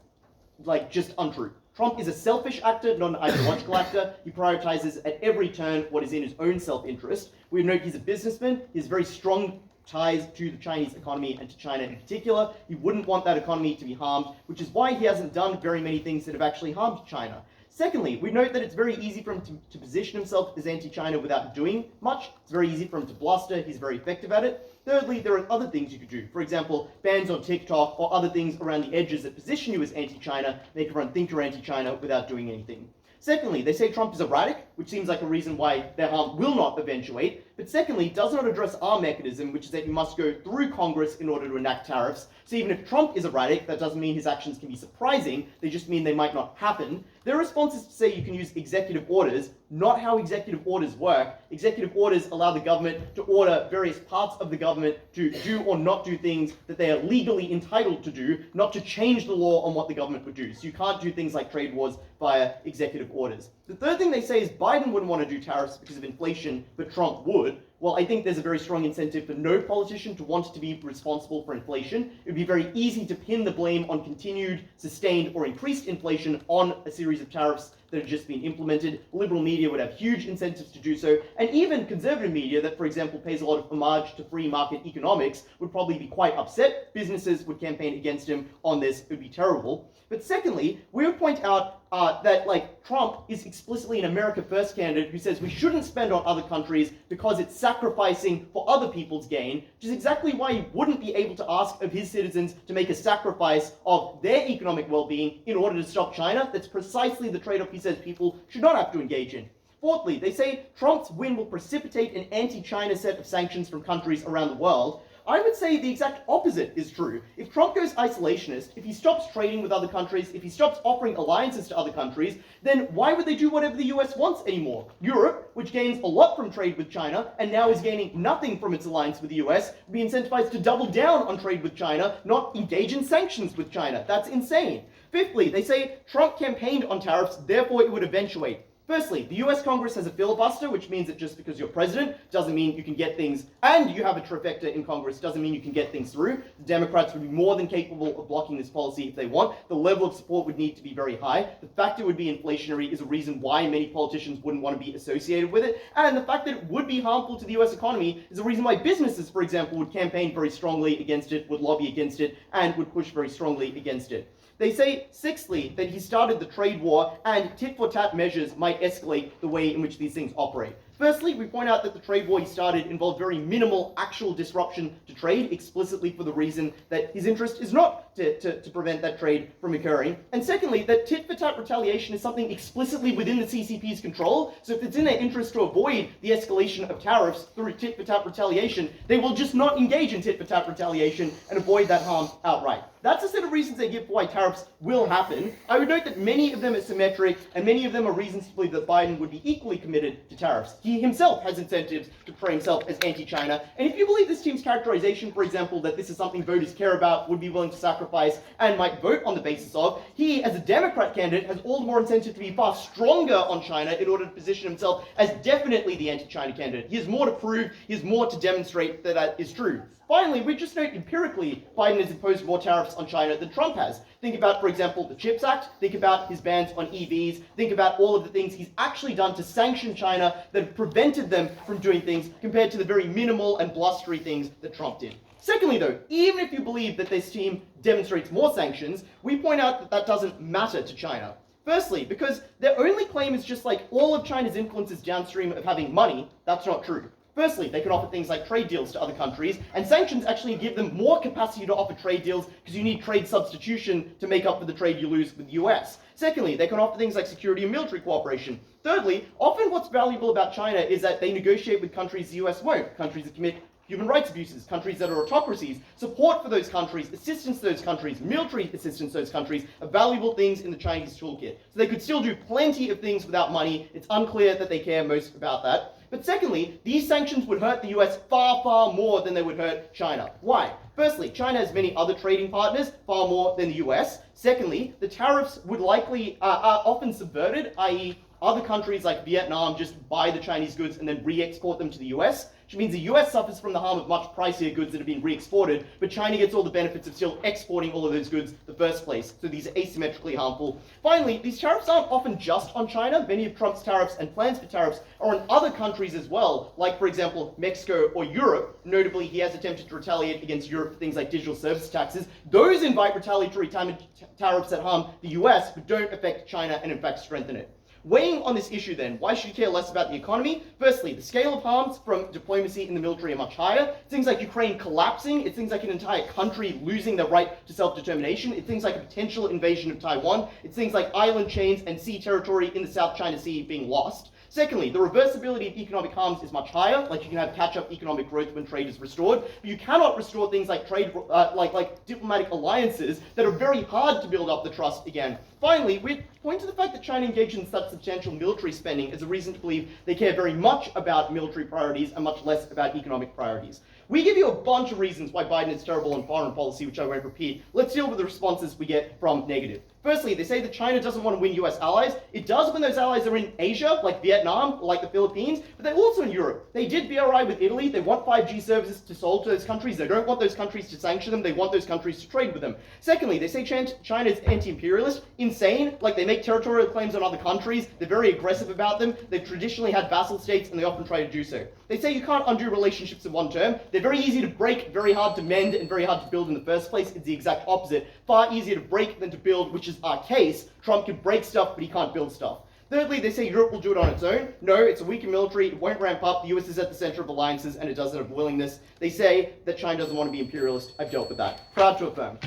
just untrue. Trump is a selfish actor, not an ideological actor. He prioritizes at every turn what is in his own self-interest. We note he's a businessman. He has very strong ties to the Chinese economy and to China in particular. He wouldn't want that economy to be harmed, which is why he hasn't done very many things that have actually harmed China. Secondly, we note that it's very easy for him to position himself as anti-China without doing much. It's very easy for him to bluster. He's very effective at it. Thirdly, there are other things you could do. For example, bans on TikTok or other things around the edges that position you as anti-China, make everyone think you're anti-China without doing anything. Secondly, they say Trump is erratic, which seems like a reason why their harm will not eventuate. But secondly, does not address our mechanism, which is that you must go through Congress in order to enact tariffs. So even if Trump is erratic, that doesn't mean his actions can be surprising. They just mean they might not happen. Their response is to say you can use executive orders, not how executive orders work. Executive orders allow the government to order various parts of the government to do or not do things that they are legally entitled to do, not to change the law on what the government would do. So you can't do things like trade wars via executive orders. The third thing they say is Biden wouldn't want to do tariffs because of inflation, but Trump would. Well, I think there's a very strong incentive for no politician to want to be responsible for inflation. It would be very easy to pin the blame on continued, sustained, or increased inflation on a series of tariffs that have just been implemented. Liberal media would have huge incentives to do so, and even conservative media that, for example, pays a lot of homage to free market economics would probably be quite upset. Businesses would campaign against him on this. It would be terrible. But secondly, we would point out that Trump is explicitly an America First candidate who says we shouldn't spend on other countries because it's sacrificing for other people's gain, which is exactly why he wouldn't be able to ask of his citizens to make a sacrifice of their economic well-being in order to stop China. That's precisely the trade-off he says people should not have to engage in. Fourthly, they say Trump's win will precipitate an anti-China set of sanctions from countries around the world. I would say the exact opposite is true. If Trump goes isolationist, if he stops trading with other countries, if he stops offering alliances to other countries, then why would they do whatever the US wants anymore? Europe, which gains a lot from trade with China, and now is gaining nothing from its alliance with the US, would be incentivized to double down on trade with China, not engage in sanctions with China. That's insane. Fifthly, they say Trump campaigned on tariffs, therefore it would eventuate. Firstly, the US Congress has a filibuster, which means that just because you're president doesn't mean you can get things, and you have a trifecta in Congress doesn't mean you can get things through. The Democrats would be more than capable of blocking this policy if they want. The level of support would need to be very high. The fact it would be inflationary is a reason why many politicians wouldn't want to be associated with it. And the fact that it would be harmful to the US economy is a reason why businesses, for example, would campaign very strongly against it, would lobby against it, and would push very strongly against it. They say, sixthly, that he started the trade war and tit-for-tat measures might escalate the way in which these things operate. Firstly, we point out that the trade war he started involved very minimal actual disruption to trade, explicitly for the reason that his interest is not to prevent that trade from occurring. And secondly, that tit-for-tat retaliation is something explicitly within the CCP's control. So if it's in their interest to avoid the escalation of tariffs through tit-for-tat retaliation, they will just not engage in tit-for-tat retaliation and avoid that harm outright. That's a set of reasons they give for why tariffs will happen. I would note that many of them are symmetric, and many of them are reasons to believe that Biden would be equally committed to tariffs. He himself has incentives to portray himself as anti-China, and if you believe this team's characterization, for example, that this is something voters care about, would be willing to sacrifice, and might vote on the basis of, he, as a Democrat candidate, has all the more incentive to be far stronger on China in order to position himself as definitely the anti-China candidate. He has more to prove, he has more to demonstrate that that is true. Finally, we just note empirically, Biden has imposed more tariffs on China than Trump has. Think about, for example, the CHIPS Act. Think about his bans on EVs. Think about all of the things he's actually done to sanction China that have prevented them from doing things compared to the very minimal and blustery things that Trump did. Secondly, though, even if you believe that this team demonstrates more sanctions, we point out that that doesn't matter to China. Firstly, because their only claim is just like all of China's influence is downstream of having money. That's not true. Firstly, they can offer things like trade deals to other countries, and sanctions actually give them more capacity to offer trade deals because you need trade substitution to make up for the trade you lose with the US. Secondly, they can offer things like security and military cooperation. Thirdly, often what's valuable about China is that they negotiate with countries the US won't, countries that commit human rights abuses, countries that are autocracies. Support for those countries, assistance to those countries, military assistance to those countries are valuable things in the Chinese toolkit. So they could still do plenty of things without money. It's unclear that they care most about that. But secondly, these sanctions would hurt the US far, far more than they would hurt China. Why? Firstly, China has many other trading partners, far more than the US. Secondly, the tariffs would likely are often subverted, i.e. other countries like Vietnam just buy the Chinese goods and then re-export them to the US, which means the US suffers from the harm of much pricier goods that have been re-exported, but China gets all the benefits of still exporting all of those goods in the first place. So these are asymmetrically harmful. Finally, these tariffs aren't often just on China. Many of Trump's tariffs and plans for tariffs are on other countries as well, like, for example, Mexico or Europe. Notably, he has attempted to retaliate against Europe for things like digital service taxes. Those invite retaliatory tariffs that harm the US, but don't affect China and in fact strengthen it. Weighing on this issue then, why should you care less about the economy? Firstly, the scale of harms from diplomacy in the military are much higher. It's things like Ukraine collapsing, it's things like an entire country losing their right to self-determination, it's things like a potential invasion of Taiwan, it's things like island chains and sea territory in the South China Sea being lost. Secondly, the reversibility of economic harms is much higher, like you can have catch-up economic growth when trade is restored, but you cannot restore things like trade, like diplomatic alliances that are very hard to build up the trust again. Finally, we point to the fact that China engaged in such substantial military spending as a reason to believe they care very much about military priorities and much less about economic priorities. We give you a bunch of reasons why Biden is terrible on foreign policy, which I won't repeat. Let's deal with the responses we get from negative. Firstly, they say that China doesn't want to win US allies. It does when those allies are in Asia, like Vietnam, or like the Philippines, but they're also in Europe. They did BRI with Italy. They want 5G services to sold to those countries. They don't want those countries to sanction them. They want those countries to trade with them. Secondly, they say China is anti-imperialist. Insane. Like, they make territorial claims on other countries. They're very aggressive about them. They've traditionally had vassal states, and they often try to do so. They say you can't undo relationships in one term. They're very easy to break, very hard to mend, and very hard to build in the first place. It's the exact opposite. Far easier to break than to build, which is our case. Trump can break stuff, but he can't build stuff. Thirdly, they say Europe will do it on its own. No, it's a weaker military, it won't ramp up, the US is at the center of alliances, and it doesn't have willingness. They say that China doesn't want to be imperialist. I've dealt with that. Proud to affirm.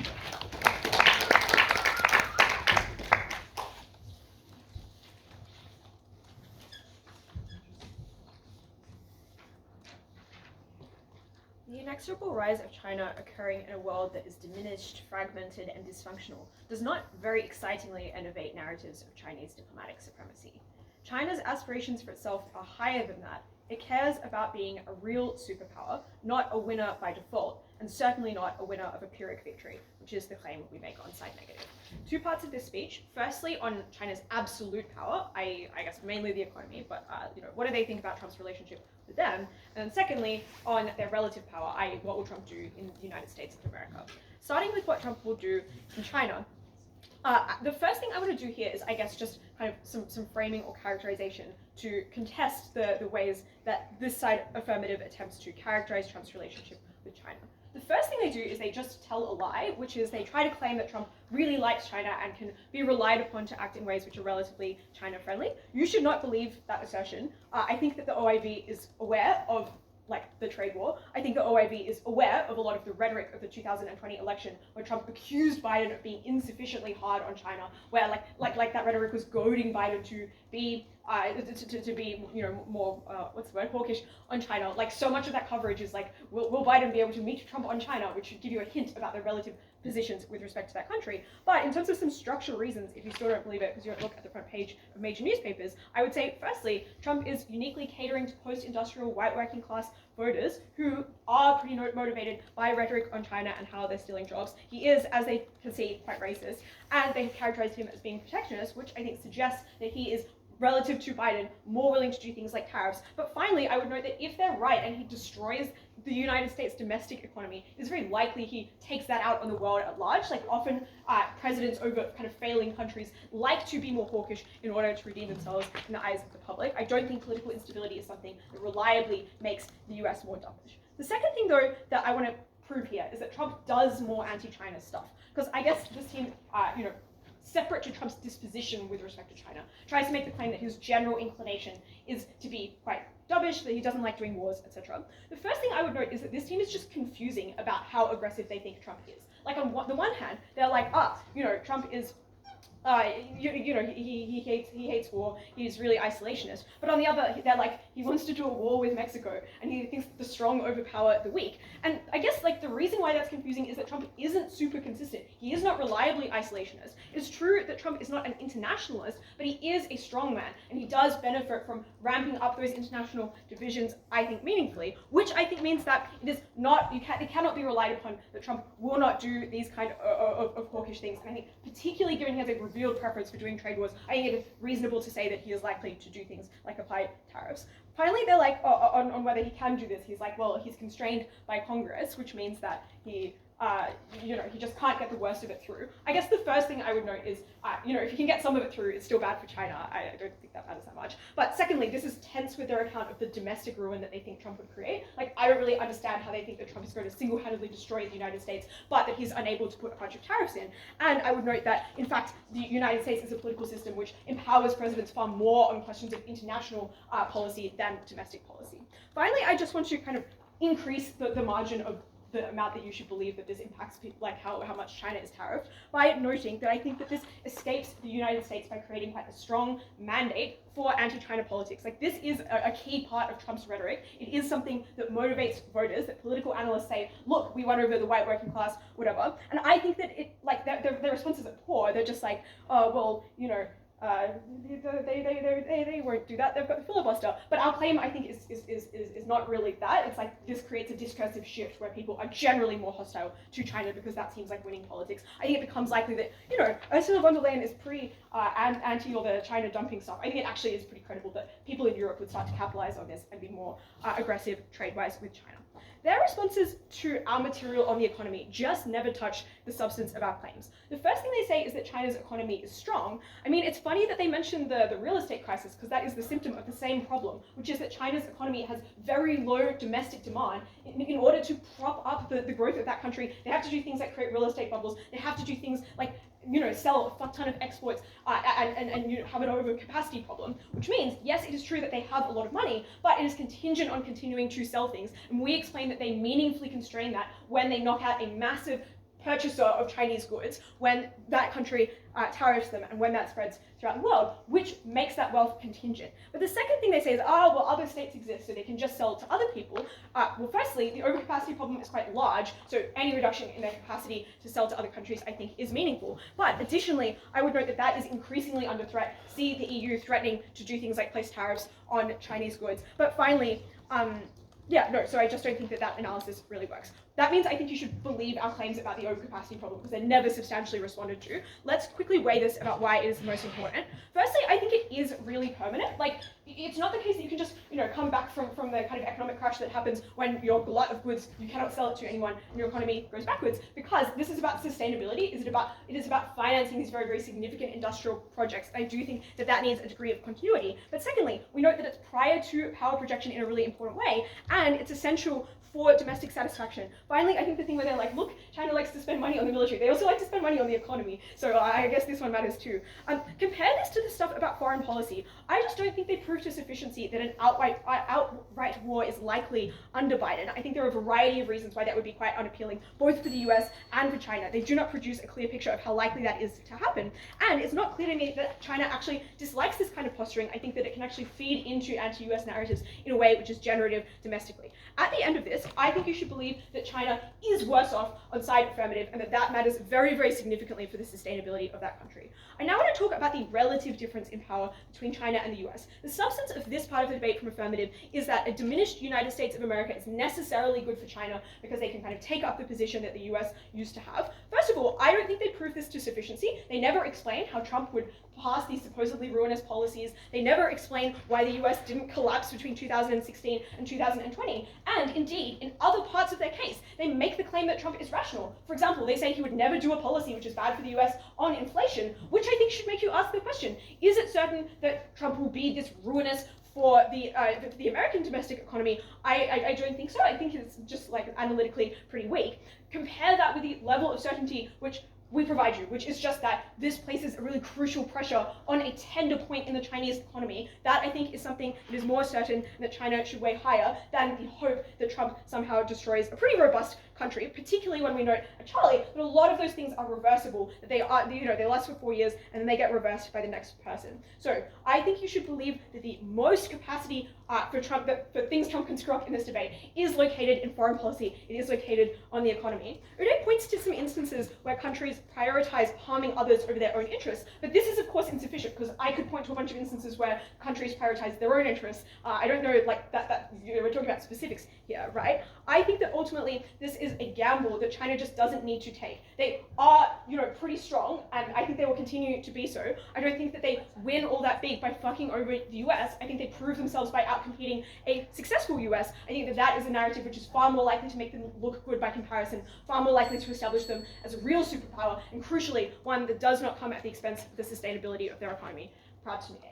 The inexorable rise of China occurring in a world that is diminished, fragmented, and dysfunctional does not very excitingly innovate narratives of Chinese diplomatic supremacy. China's aspirations for itself are higher than that. It cares about being a real superpower, not a winner by default, and certainly not a winner of a Pyrrhic victory, which is the claim we make on side negative. Two parts of this speech. Firstly, on China's absolute power, I guess mainly the economy, but what do they think about Trump's relationship with them? And then secondly, on their relative power, i.e. what will Trump do in the United States of America. Starting with what Trump will do in China, the first thing I want to do here is, I guess, just kind of some framing or characterization to contest the ways that this side affirmative attempts to characterize Trump's relationship with China. The first thing they do is they just tell a lie, which is they try to claim that Trump really likes China and can be relied upon to act in ways which are relatively China-friendly. You should not believe that assertion. I think that the OIV is aware of the trade war. I think the OIV is aware of a lot of the rhetoric of the 2020 election, where Trump accused Biden of being insufficiently hard on China, where like that rhetoric was goading Biden to be more hawkish on China. Like, so much of that coverage is like, will Biden be able to meet Trump on China, which should give you a hint about their relative positions with respect to that country. But in terms of some structural reasons, if you still don't believe it because you don't look at the front page of major newspapers, I would say, firstly, Trump is uniquely catering to post-industrial white working class voters who are pretty motivated by rhetoric on China and how they're stealing jobs. He is, as they can see, quite racist, and they have characterized him as being protectionist, which I think suggests that he is, relative to Biden, more willing to do things like tariffs. But finally, I would note that if they're right and he destroys the United States domestic economy, it's very likely he takes that out on the world at large. Like, often presidents over kind of failing countries like to be more hawkish in order to redeem themselves in the eyes of the public. I don't think political instability is something that reliably makes the US more dovish. The second thing, though, that I want to prove here is that Trump does more anti-China stuff. Because I guess this team, separate to Trump's disposition with respect to China, tries to make the claim that his general inclination is to be quite dovish, that he doesn't like doing wars, etc. The first thing I would note is that this team is just confusing about how aggressive they think Trump is. Like, on the one hand, they're like, Trump is he hates war, he's really isolationist. But on the other, they're like, he wants to do a war with Mexico, and he thinks the strong overpower the weak. And I guess, the reason why that's confusing is that Trump isn't super consistent. He is not reliably isolationist. It's true that Trump is not an internationalist, but he is a strongman, and he does benefit from ramping up those international divisions, I think, meaningfully, which I think means that it is not, it cannot be relied upon that Trump will not do these kind of hawkish things. And I think, particularly given he has a revealed preference for doing trade wars, I think it is reasonable to say that he is likely to do things like apply tariffs. Finally, they're like, on whether he can do this, he's like, well, he's constrained by Congress, which means that he just can't get the worst of it through. I guess the first thing I would note is, if he can get some of it through, it's still bad for China. I don't think that matters that much. But secondly, this is tense with their account of the domestic ruin that they think Trump would create. Like, I don't really understand how they think that Trump is going to single-handedly destroy the United States, but that he's unable to put a bunch of tariffs in. And I would note that, in fact, the United States is a political system which empowers presidents far more on questions of international policy than domestic policy. Finally, I just want to kind of increase the margin of the amount that you should believe that this impacts people, like how much China is tariffed, by noting that I think that this escapes the United States by creating quite a strong mandate for anti-China politics. Like, this is a key part of Trump's rhetoric. It is something that motivates voters, that political analysts say, look, we won over the white working class, whatever. And I think that their responses are poor. They're just like, oh, well, they won't do that. They've got the filibuster. But our claim, I think, is not really that. It's like, this creates a discursive shift where people are generally more hostile to China because that seems like winning politics. I think it becomes likely that, Ursula von der Leyen is pretty anti all the China dumping stuff. I think it actually is pretty credible that people in Europe would start to capitalize on this and be more aggressive trade-wise with China. Their responses to our material on the economy just never touch the substance of our claims. The first thing they say is that China's economy is strong. I mean, it's funny that they mention the real estate crisis, because that is the symptom of the same problem, which is that China's economy has very low domestic demand. In order to prop up the growth of that country, they have to do things like create real estate bubbles. They have to do things like sell a fuck ton of exports and have an overcapacity problem, which means, yes, it is true that they have a lot of money, but it is contingent on continuing to sell things. And we explain that they meaningfully constrain that when they knock out a massive purchaser of Chinese goods, when that country tariffs them and when that spreads throughout the world, which makes that wealth contingent. But the second thing they say is, well, other states exist, so they can just sell to other people. Well, firstly, the overcapacity problem is quite large, so any reduction in their capacity to sell to other countries, I think, is meaningful. But additionally, I would note that that is increasingly under threat. See the EU threatening to do things like place tariffs on Chinese goods. But finally, Yeah, no, so I just don't think that analysis really works. That means I think you should believe our claims about the overcapacity problem because they're never substantially responded to. Let's quickly weigh this about why it is the most important. Firstly, I think it is really permanent. Like, it's not the case that you can just, come back from the kind of economic crash that happens when your glut of goods, you cannot sell it to anyone and your economy goes backwards, because this is about sustainability. It is about financing these very, very significant industrial projects. I do think that needs a degree of continuity. But secondly, we note that it's prior to power projection in a really important way, and it's essential for domestic satisfaction. Finally, I think the thing where they're like, look, China likes to spend money on the military. They also like to spend money on the economy. So I guess this one matters too. Compare this to the stuff about foreign policy. I just don't think they prove to sufficiency that an outright war is likely under Biden. I think there are a variety of reasons why that would be quite unappealing, both for the US and for China. They do not produce a clear picture of how likely that is to happen. And it's not clear to me that China actually dislikes this kind of posturing. I think that it can actually feed into anti-US narratives in a way which is generative domestically. At the end of this, I think you should believe that China is worse off on side affirmative, and that matters very, very significantly for the sustainability of that country. I now want to talk about the relative difference in power between China and the US. The substance of this part of the debate from affirmative is that a diminished United States of America is necessarily good for China because they can kind of take up the position that the US used to have. First of all, I don't think they prove this to sufficiency. They never explain how Trump would pass these supposedly ruinous policies. They never explain why the US didn't collapse between 2016 and 2020. And indeed, in other parts of their case, they make the claim that Trump is rational. For example, they say he would never do a policy which is bad for the US on inflation, which I think should make you ask the question, is it certain that Trump will be this ruinous for the American domestic economy? I don't think so. I think it's just like analytically pretty weak. Compare that with the level of certainty which we provide you, which is just that this places a really crucial pressure on a tender point in the Chinese economy. That, I think, is something that is more certain that China should weigh higher than the hope that Trump somehow destroys a pretty robust country, particularly when we note at Charlie that a lot of those things are reversible, that they last for 4 years and then they get reversed by the next person. So I think you should believe that the most capacity for things Trump can screw up in this debate is located in foreign policy. It is located on the economy. Udai points to some instances where countries prioritize harming others over their own interests, but this is of course insufficient because I could point to a bunch of instances where countries prioritize their own interests. I don't know, like that we're talking about specifics here, right? I think that ultimately this is a gamble that China just doesn't need to take. They are, pretty strong, and I think they will continue to be so. I don't think that they win all that big by fucking over the US. I think they prove themselves by outcompeting a successful US. I think that is a narrative which is far more likely to make them look good by comparison, far more likely to establish them as a real superpower, and crucially, one that does not come at the expense of the sustainability of their economy. Proud to be A.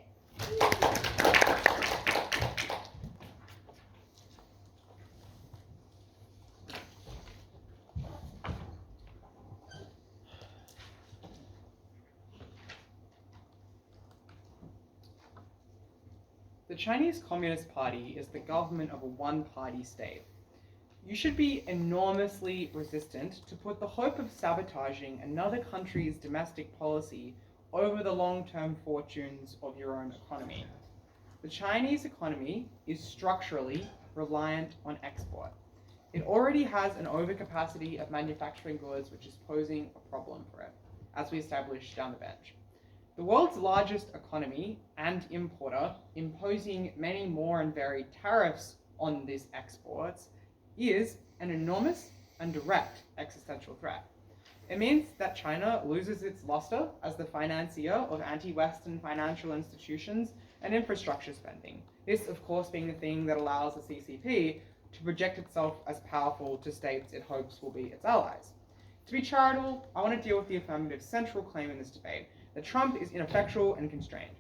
The Chinese Communist Party is the government of a one-party state. You should be enormously resistant to put the hope of sabotaging another country's domestic policy over the long-term fortunes of your own economy. The Chinese economy is structurally reliant on export. It already has an overcapacity of manufacturing goods which is posing a problem for it, as we established down the bench. The world's largest economy and importer, imposing many more and varied tariffs on these exports, is an enormous and direct existential threat. It means that China loses its luster as the financier of anti-Western financial institutions and infrastructure spending. This, of course, being the thing that allows the CCP to project itself as powerful to states it hopes will be its allies. To be charitable, I want to deal with the affirmative's central claim in this debate, that Trump is ineffectual and constrained.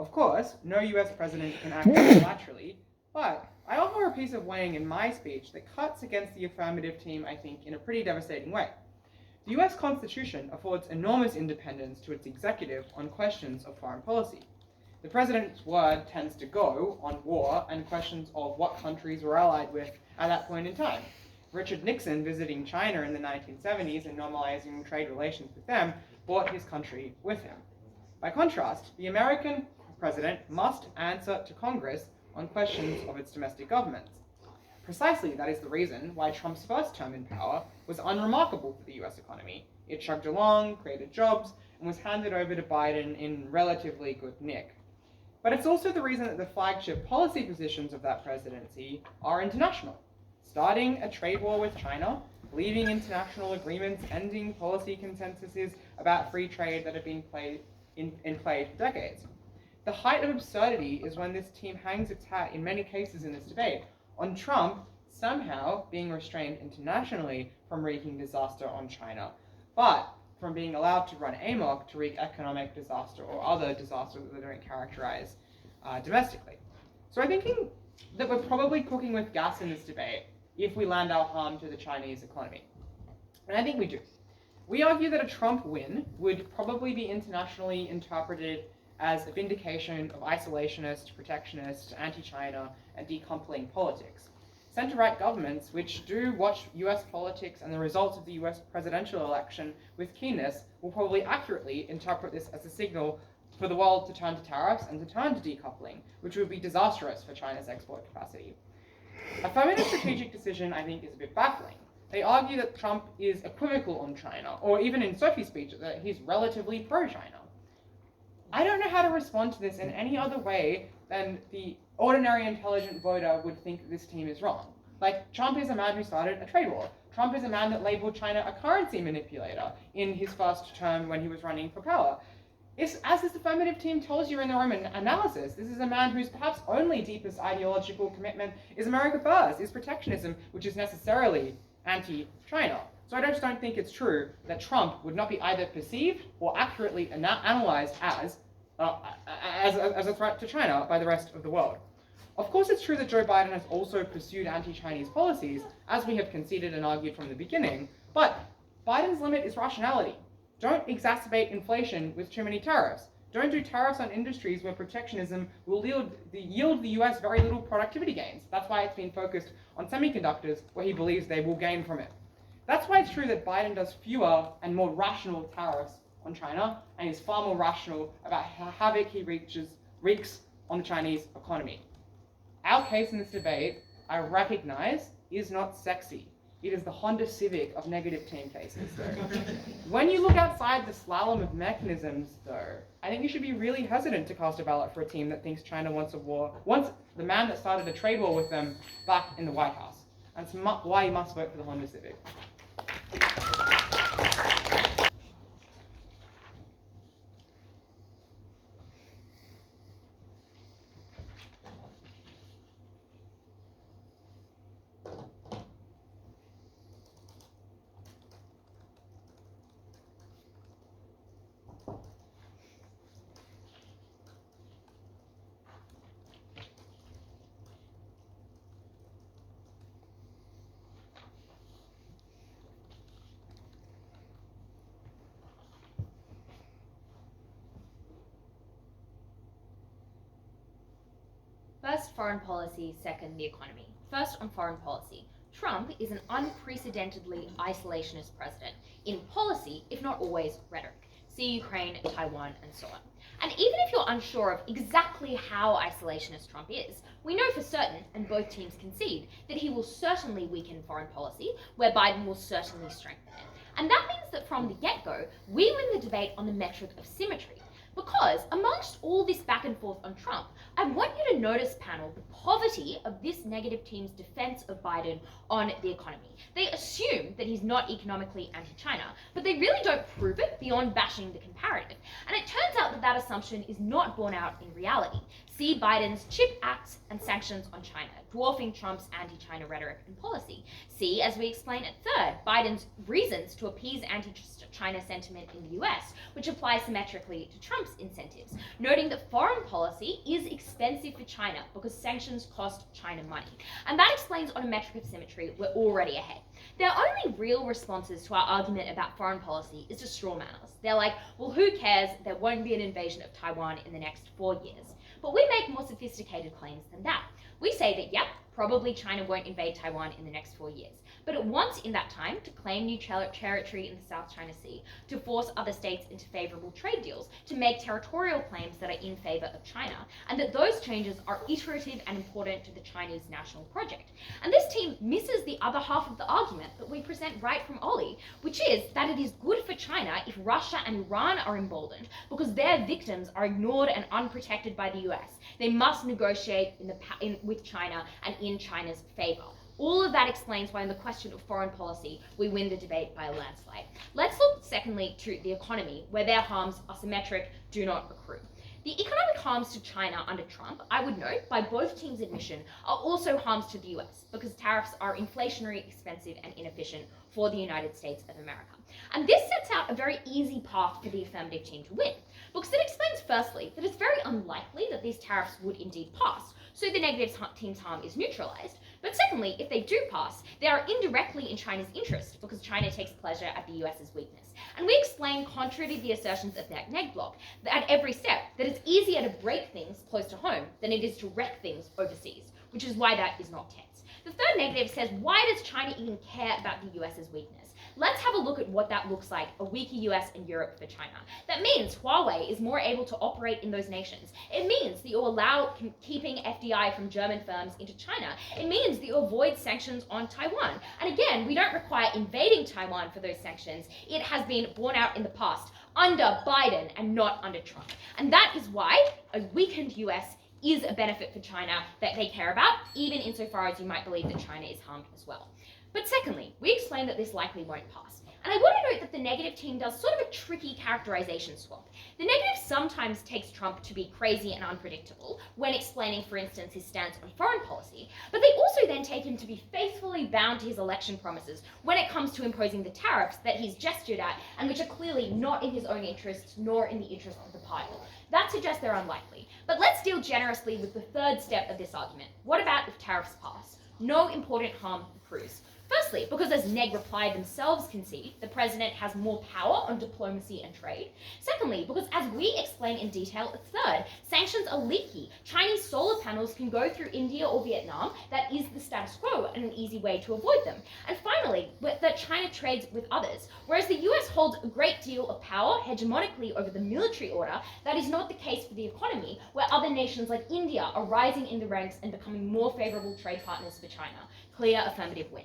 Of course, no US president can act unilaterally, but I offer a piece of weighing in my speech that cuts against the affirmative team, I think, in a pretty devastating way. The US Constitution affords enormous independence to its executive on questions of foreign policy. The president's word tends to go on war and questions of what countries we're allied with at that point in time. Richard Nixon visiting China in the 1970s and normalizing trade relations with them brought his country with him. By contrast, the American president must answer to Congress on questions of its domestic governments. Precisely that is the reason why Trump's first term in power was unremarkable for the US economy. It chugged along, created jobs, and was handed over to Biden in relatively good nick. But it's also the reason that the flagship policy positions of that presidency are international. Starting a trade war with China, leaving international agreements, ending policy consensuses about free trade that have been in play for decades. The height of absurdity is when this team hangs its hat, in many cases in this debate, on Trump somehow being restrained internationally from wreaking disaster on China, but from being allowed to run amok to wreak economic disaster or other disasters that they don't characterize domestically. So I'm thinking that we're probably cooking with gas in this debate if we land our harm to the Chinese economy. And I think we do. We argue that a Trump win would probably be internationally interpreted as a vindication of isolationist, protectionist, anti-China, and decoupling politics. Center-right governments, which do watch US politics and the results of the US presidential election with keenness, will probably accurately interpret this as a signal for the world to turn to tariffs and to turn to decoupling, which would be disastrous for China's export capacity. Affirmative strategic decision, I think, is a bit baffling. They argue that Trump is equivocal on China, or even in Sophie's speech, that he's relatively pro-China. I don't know how to respond to this in any other way than the ordinary intelligent voter would think that this team is wrong. Like, Trump is a man who started a trade war. Trump is a man that labeled China a currency manipulator in his first term when he was running for power. As this affirmative team tells you in their own analysis, this is a man whose perhaps only deepest ideological commitment is America first, is protectionism, which is necessarily anti-China. So I just don't think it's true that Trump would not be either perceived or accurately analyzed as a threat to China by the rest of the world. Of course, it's true that Joe Biden has also pursued anti-Chinese policies, as we have conceded and argued from the beginning, but Biden's limit is rationality. Don't exacerbate inflation with too many tariffs. Don't do tariffs on industries where protectionism will yield the US very little productivity gains. That's why it's been focused on semiconductors, where he believes they will gain from it. That's why it's true that Biden does fewer and more rational tariffs on China, and is far more rational about how havoc he wreaks on the Chinese economy. Our case in this debate, I recognize, is not sexy. It is the Honda Civic of negative team cases, though. When you look outside the slalom of mechanisms, though, I think you should be really hesitant to cast a ballot for a team that thinks China wants a war, wants the man that started a trade war with them back in the White House. That's why you must vote for the Honda Civic. First, foreign policy. Second, the economy. First, on foreign policy. Trump is an unprecedentedly isolationist president in policy, if not always rhetoric. See Ukraine, Taiwan, and so on. And even if you're unsure of exactly how isolationist Trump is, we know for certain, and both teams concede, that he will certainly weaken foreign policy, where Biden will certainly strengthen it. And that means that from the get-go, we win the debate on the metric of symmetry. Because amongst all this back and forth on Trump, I want you to notice, panel, the poverty of this negative team's defense of Biden on the economy. They assume that he's not economically anti-China, but they really don't prove it beyond bashing the comparative. And it turns out that that assumption is not borne out in reality. See Biden's CHIP acts and sanctions on China, dwarfing Trump's anti-China rhetoric and policy. See, as we explain at third, Biden's reasons to appease anti-China sentiment in the US, which applies symmetrically to Trump's incentives, noting that foreign policy is expensive for China because sanctions cost China money. And that explains on a metric of symmetry we're already ahead. Their only real responses to our argument about foreign policy is to straw man us. They're like, well, who cares? There won't be an invasion of Taiwan in the next 4 years. But we make more sophisticated claims than that. We say that, yep, Probably China won't invade Taiwan in the next 4 years. But it wants in that time to claim new territory in the South China Sea, to force other states into favourable trade deals, to make territorial claims that are in favour of China, and that those changes are iterative and important to the Chinese national project. And this team misses the other half of the argument that we present right from Ollie, which is that it is good for China if Russia and Iran are emboldened, because their victims are ignored and unprotected by the US. They must negotiate with China and in China's favour. All of that explains why in the question of foreign policy, we win the debate by a landslide. Let's look secondly to the economy, where their harms are symmetric, do not accrue. The economic harms to China under Trump, I would note, by both teams' admission, are also harms to the US, because tariffs are inflationary, expensive, and inefficient for the United States of America. And this sets out a very easy path for the affirmative team to win, because it explains firstly that it's very unlikely that these tariffs would indeed pass, so the negative team's harm is neutralized. But secondly, if they do pass, they are indirectly in China's interest, because China takes pleasure at the US's weakness. And we explain, contrary to the assertions of that neg block, that at every step, that it's easier to break things close to home than it is to wreck things overseas, which is why that is not tense. The third negative says, why does China even care about the US's weakness? Let's have a look at what that looks like, a weaker US and Europe for China. That means Huawei is more able to operate in those nations. It means that you allow keeping FDI from German firms into China. It means that you avoid sanctions on Taiwan. And again, we don't require invading Taiwan for those sanctions. It has been borne out in the past under Biden and not under Trump. And that is why a weakened US is a benefit for China that they care about, even insofar as you might believe that China is harmed as well. But secondly, we explain that this likely won't pass. And I want to note that the negative team does sort of a tricky characterization swap. The negative sometimes takes Trump to be crazy and unpredictable when explaining, for instance, his stance on foreign policy, but they also then take him to be faithfully bound to his election promises when it comes to imposing the tariffs that he's gestured at and which are clearly not in his own interests nor in the interest of the party. That suggests they're unlikely. But let's deal generously with the third step of this argument. What about if tariffs pass? No important harm accrues. Firstly, because as Neg Reply themselves concede, the president has more power on diplomacy and trade. Secondly, because as we explain in detail, third, sanctions are leaky. Chinese solar panels can go through India or Vietnam. That is the status quo and an easy way to avoid them. And finally, that China trades with others. Whereas the US holds a great deal of power hegemonically over the military order, that is not the case for the economy, where other nations like India are rising in the ranks and becoming more favorable trade partners for China. Clear affirmative win.